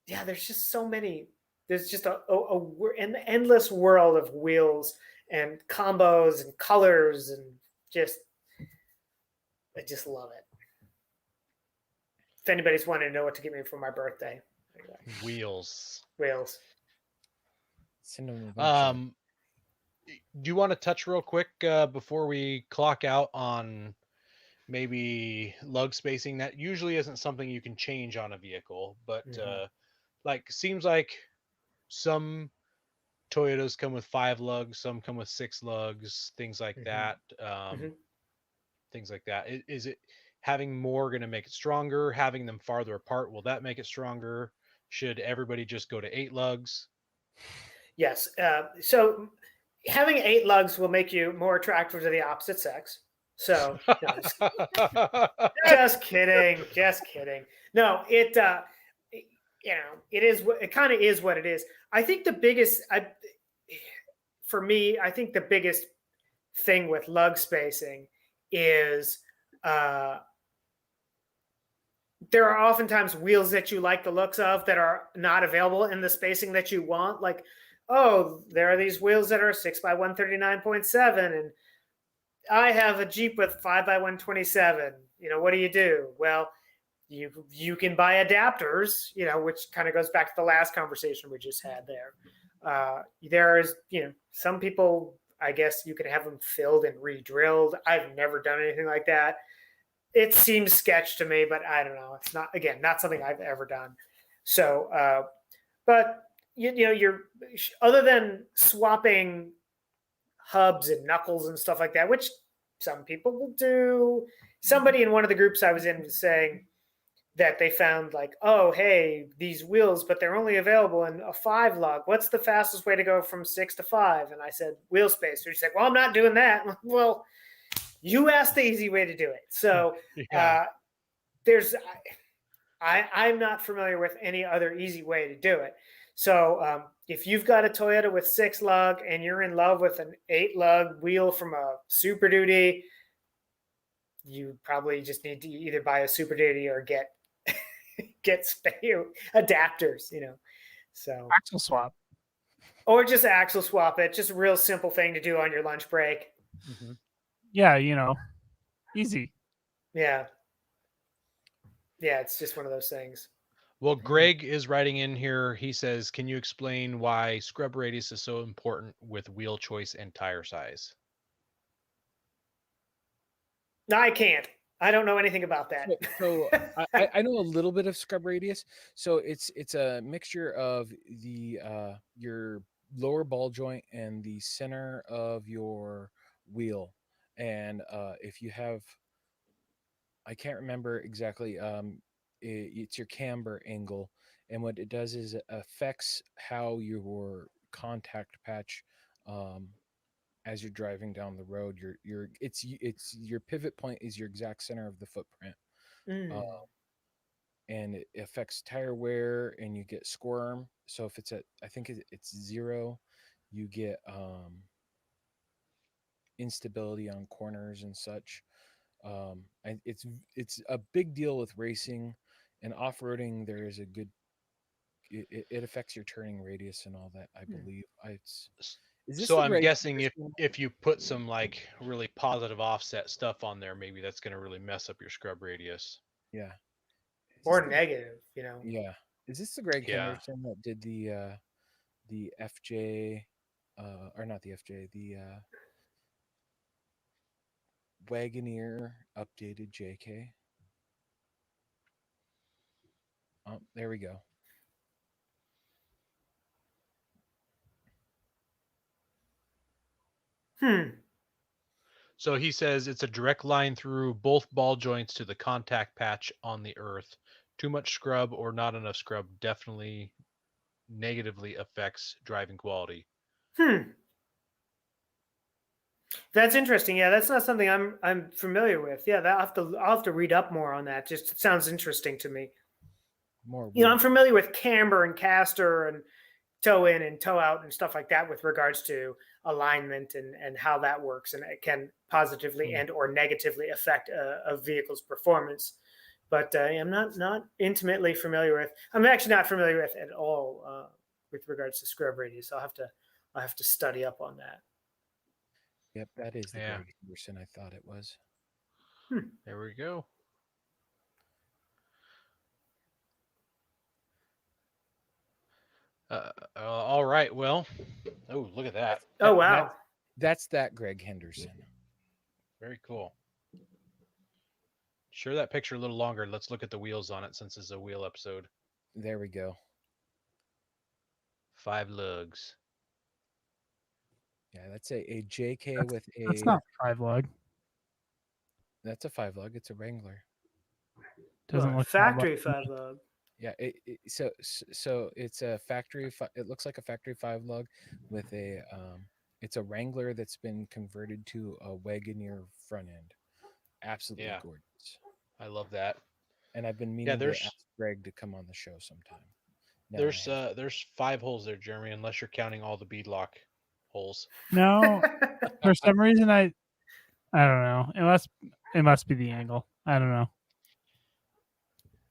there's just so many. There's just an endless world of wheels and combos and colors and I just love it. If anybody's wanting to know what to get me for my birthday, Wheels. wheels. Send them eventually. Do you want to touch real quick before we clock out on maybe lug spacing? That usually isn't something you can change on a vehicle, but like seems like some Toyotas come with 5 lugs, some come with 6 lugs, things like that. Things like that. Is it having more going to make it stronger? Having them farther apart, will that make it stronger? Should everybody just go to 8 lugs? Yes. So having 8 lugs will make you more attractive to the opposite sex. So no, just kidding. Just kidding. No, it it is. It kind of is what it is. I think the biggest, for me, I think the biggest thing with lug spacing is there are oftentimes wheels that you like the looks of that are not available in the spacing that you want. Like, oh, there are these wheels that are 6x139.7, and I have a Jeep with 5x127. What do? Well, you can buy adapters, which kind of goes back to the last conversation we just had there. There's, some people, I guess you can have them filled and re-drilled. I've never done anything like that. It seems sketch to me, but I don't know. It's not, again, not something I've ever done. So, but you're other than swapping hubs and knuckles and stuff like that, which some people will do. Somebody in one of the groups I was in was saying that they found like, oh, hey, these wheels, but they're only available in a 5 lug. What's the fastest way to go from 6 to 5? And I said, wheel spacer. She's like, well, I'm not doing that. Well, you asked the easy way to do it. So I'm not familiar with any other easy way to do it. So if you've got a Toyota with 6 lug and you're in love with an 8 lug wheel from a Super Duty, you probably just need to either buy a Super Duty or get adapters, so Axle swap. Or just axle swap it. Just a real simple thing to do on your lunch break. Yeah, easy. Yeah. Yeah, it's just one of those things. Well, Greg is writing in here. He says, can you explain why scrub radius is so important with wheel choice and tire size? No, I can't. I don't know anything about that. So I know a little bit of scrub radius. So it's a mixture of the your lower ball joint and the center of your wheel. And if you have, I can't remember exactly, it's your camber angle. And what it does is it affects how your contact patch as you're driving down the road, it's your pivot point is your exact center of the footprint, and it affects tire wear, and you get squirm. So if it's I think it's 0, you get instability on corners and such. And it's a big deal with racing and off-roading. There is a good. It affects your turning radius and all that. I believe. So I'm guessing if you put some like really positive offset stuff on there, maybe that's going to really mess up your scrub radius. Yeah. Or negative, Yeah. Is this the Greg Henderson that did the FJ, or not the FJ, the Wagoneer updated JK? Oh, there we go. So he says it's a direct line through both ball joints to the contact patch on the earth. Too much scrub or not enough scrub definitely negatively affects driving quality. That's interesting. Yeah, that's not something I'm familiar with. Yeah, I'll have to read up more on that. Just it sounds interesting to me. More. I'm familiar with camber and caster and toe in and toe out and stuff like that with regards to alignment and how that works, and it can positively and or negatively affect a vehicle's performance. But I'm not intimately familiar with. I'm actually not familiar with at all with regards to scrub radius. I'll have to study up on that. Yep, that is the Yeah. Greg Henderson I thought it was. There we go. All right. Well, oh, look at that. Oh wow. That's that Greg Henderson. Very cool. Share that picture a little longer. Let's look at the wheels on it since it's a wheel episode. There we go. 5 lugs. Yeah, that's a JK with a. That's not 5 lug. That's a 5 lug. It's a Wrangler. Doesn't Well, look factory 5 lug. 5 lug. Yeah, so it's a factory. It looks like a factory 5 lug with a. It's a Wrangler that's been converted to a Wagoneer front end. Absolutely Yeah. gorgeous. I love that. And I've been meaning to there's- ask Greg to come on the show sometime. Now I have. There's 5 holes there, Jeremy, unless you're counting all the beadlock holes. No, for some reason I don't know. It must be the angle. I don't know.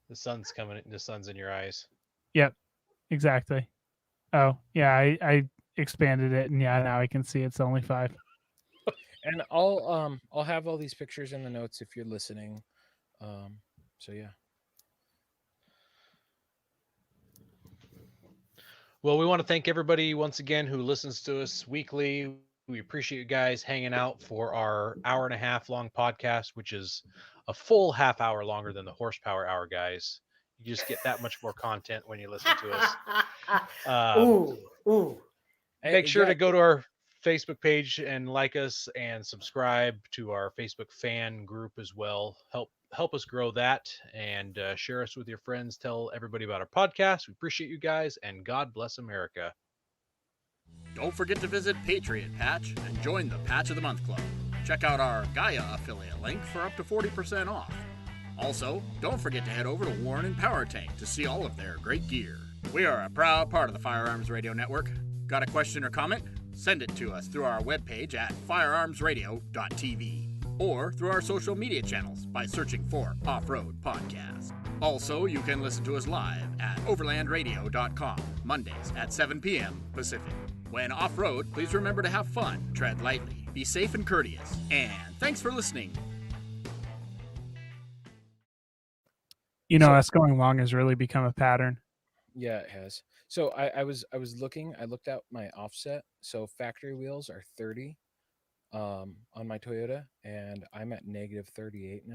The sun's coming. The sun's in your eyes. Yep, exactly. Oh yeah, I expanded it, and yeah, now I can see it's only 5. And I'll have all these pictures in the notes if you're listening. So yeah. Well, we want to thank everybody once again who listens to us weekly. We appreciate you guys hanging out for our 1.5 hour long podcast, which is a full half hour longer than the horsepower hour, guys. You just get that much more content when you listen to us. Ooh. Make sure to go to our Facebook page and like us and subscribe to our Facebook fan group as well. Help us grow that and share us with your friends. Tell everybody about our podcast. We appreciate you guys, and God bless America. Don't forget to visit Patriot Patch and join the Patch of the Month Club. Check out our Gaia affiliate link for up to 40% off. Also, don't forget to head over to Warren and Power Tank to see all of their great gear. We are a proud part of the Firearms Radio Network. Got a question or comment? Send it to us through our webpage at firearmsradio.tv or through our social media channels by searching for Off-Road Podcast. Also, you can listen to us live at overlandradio.com, Mondays at 7 p.m. Pacific. When off-road, please remember to have fun, tread lightly, be safe and courteous, and thanks for listening. You know, us going long has really become a pattern. Yeah, it has. So I was looking. I looked out my offset. So factory wheels are 30 on my Toyota, and I'm at -38 now.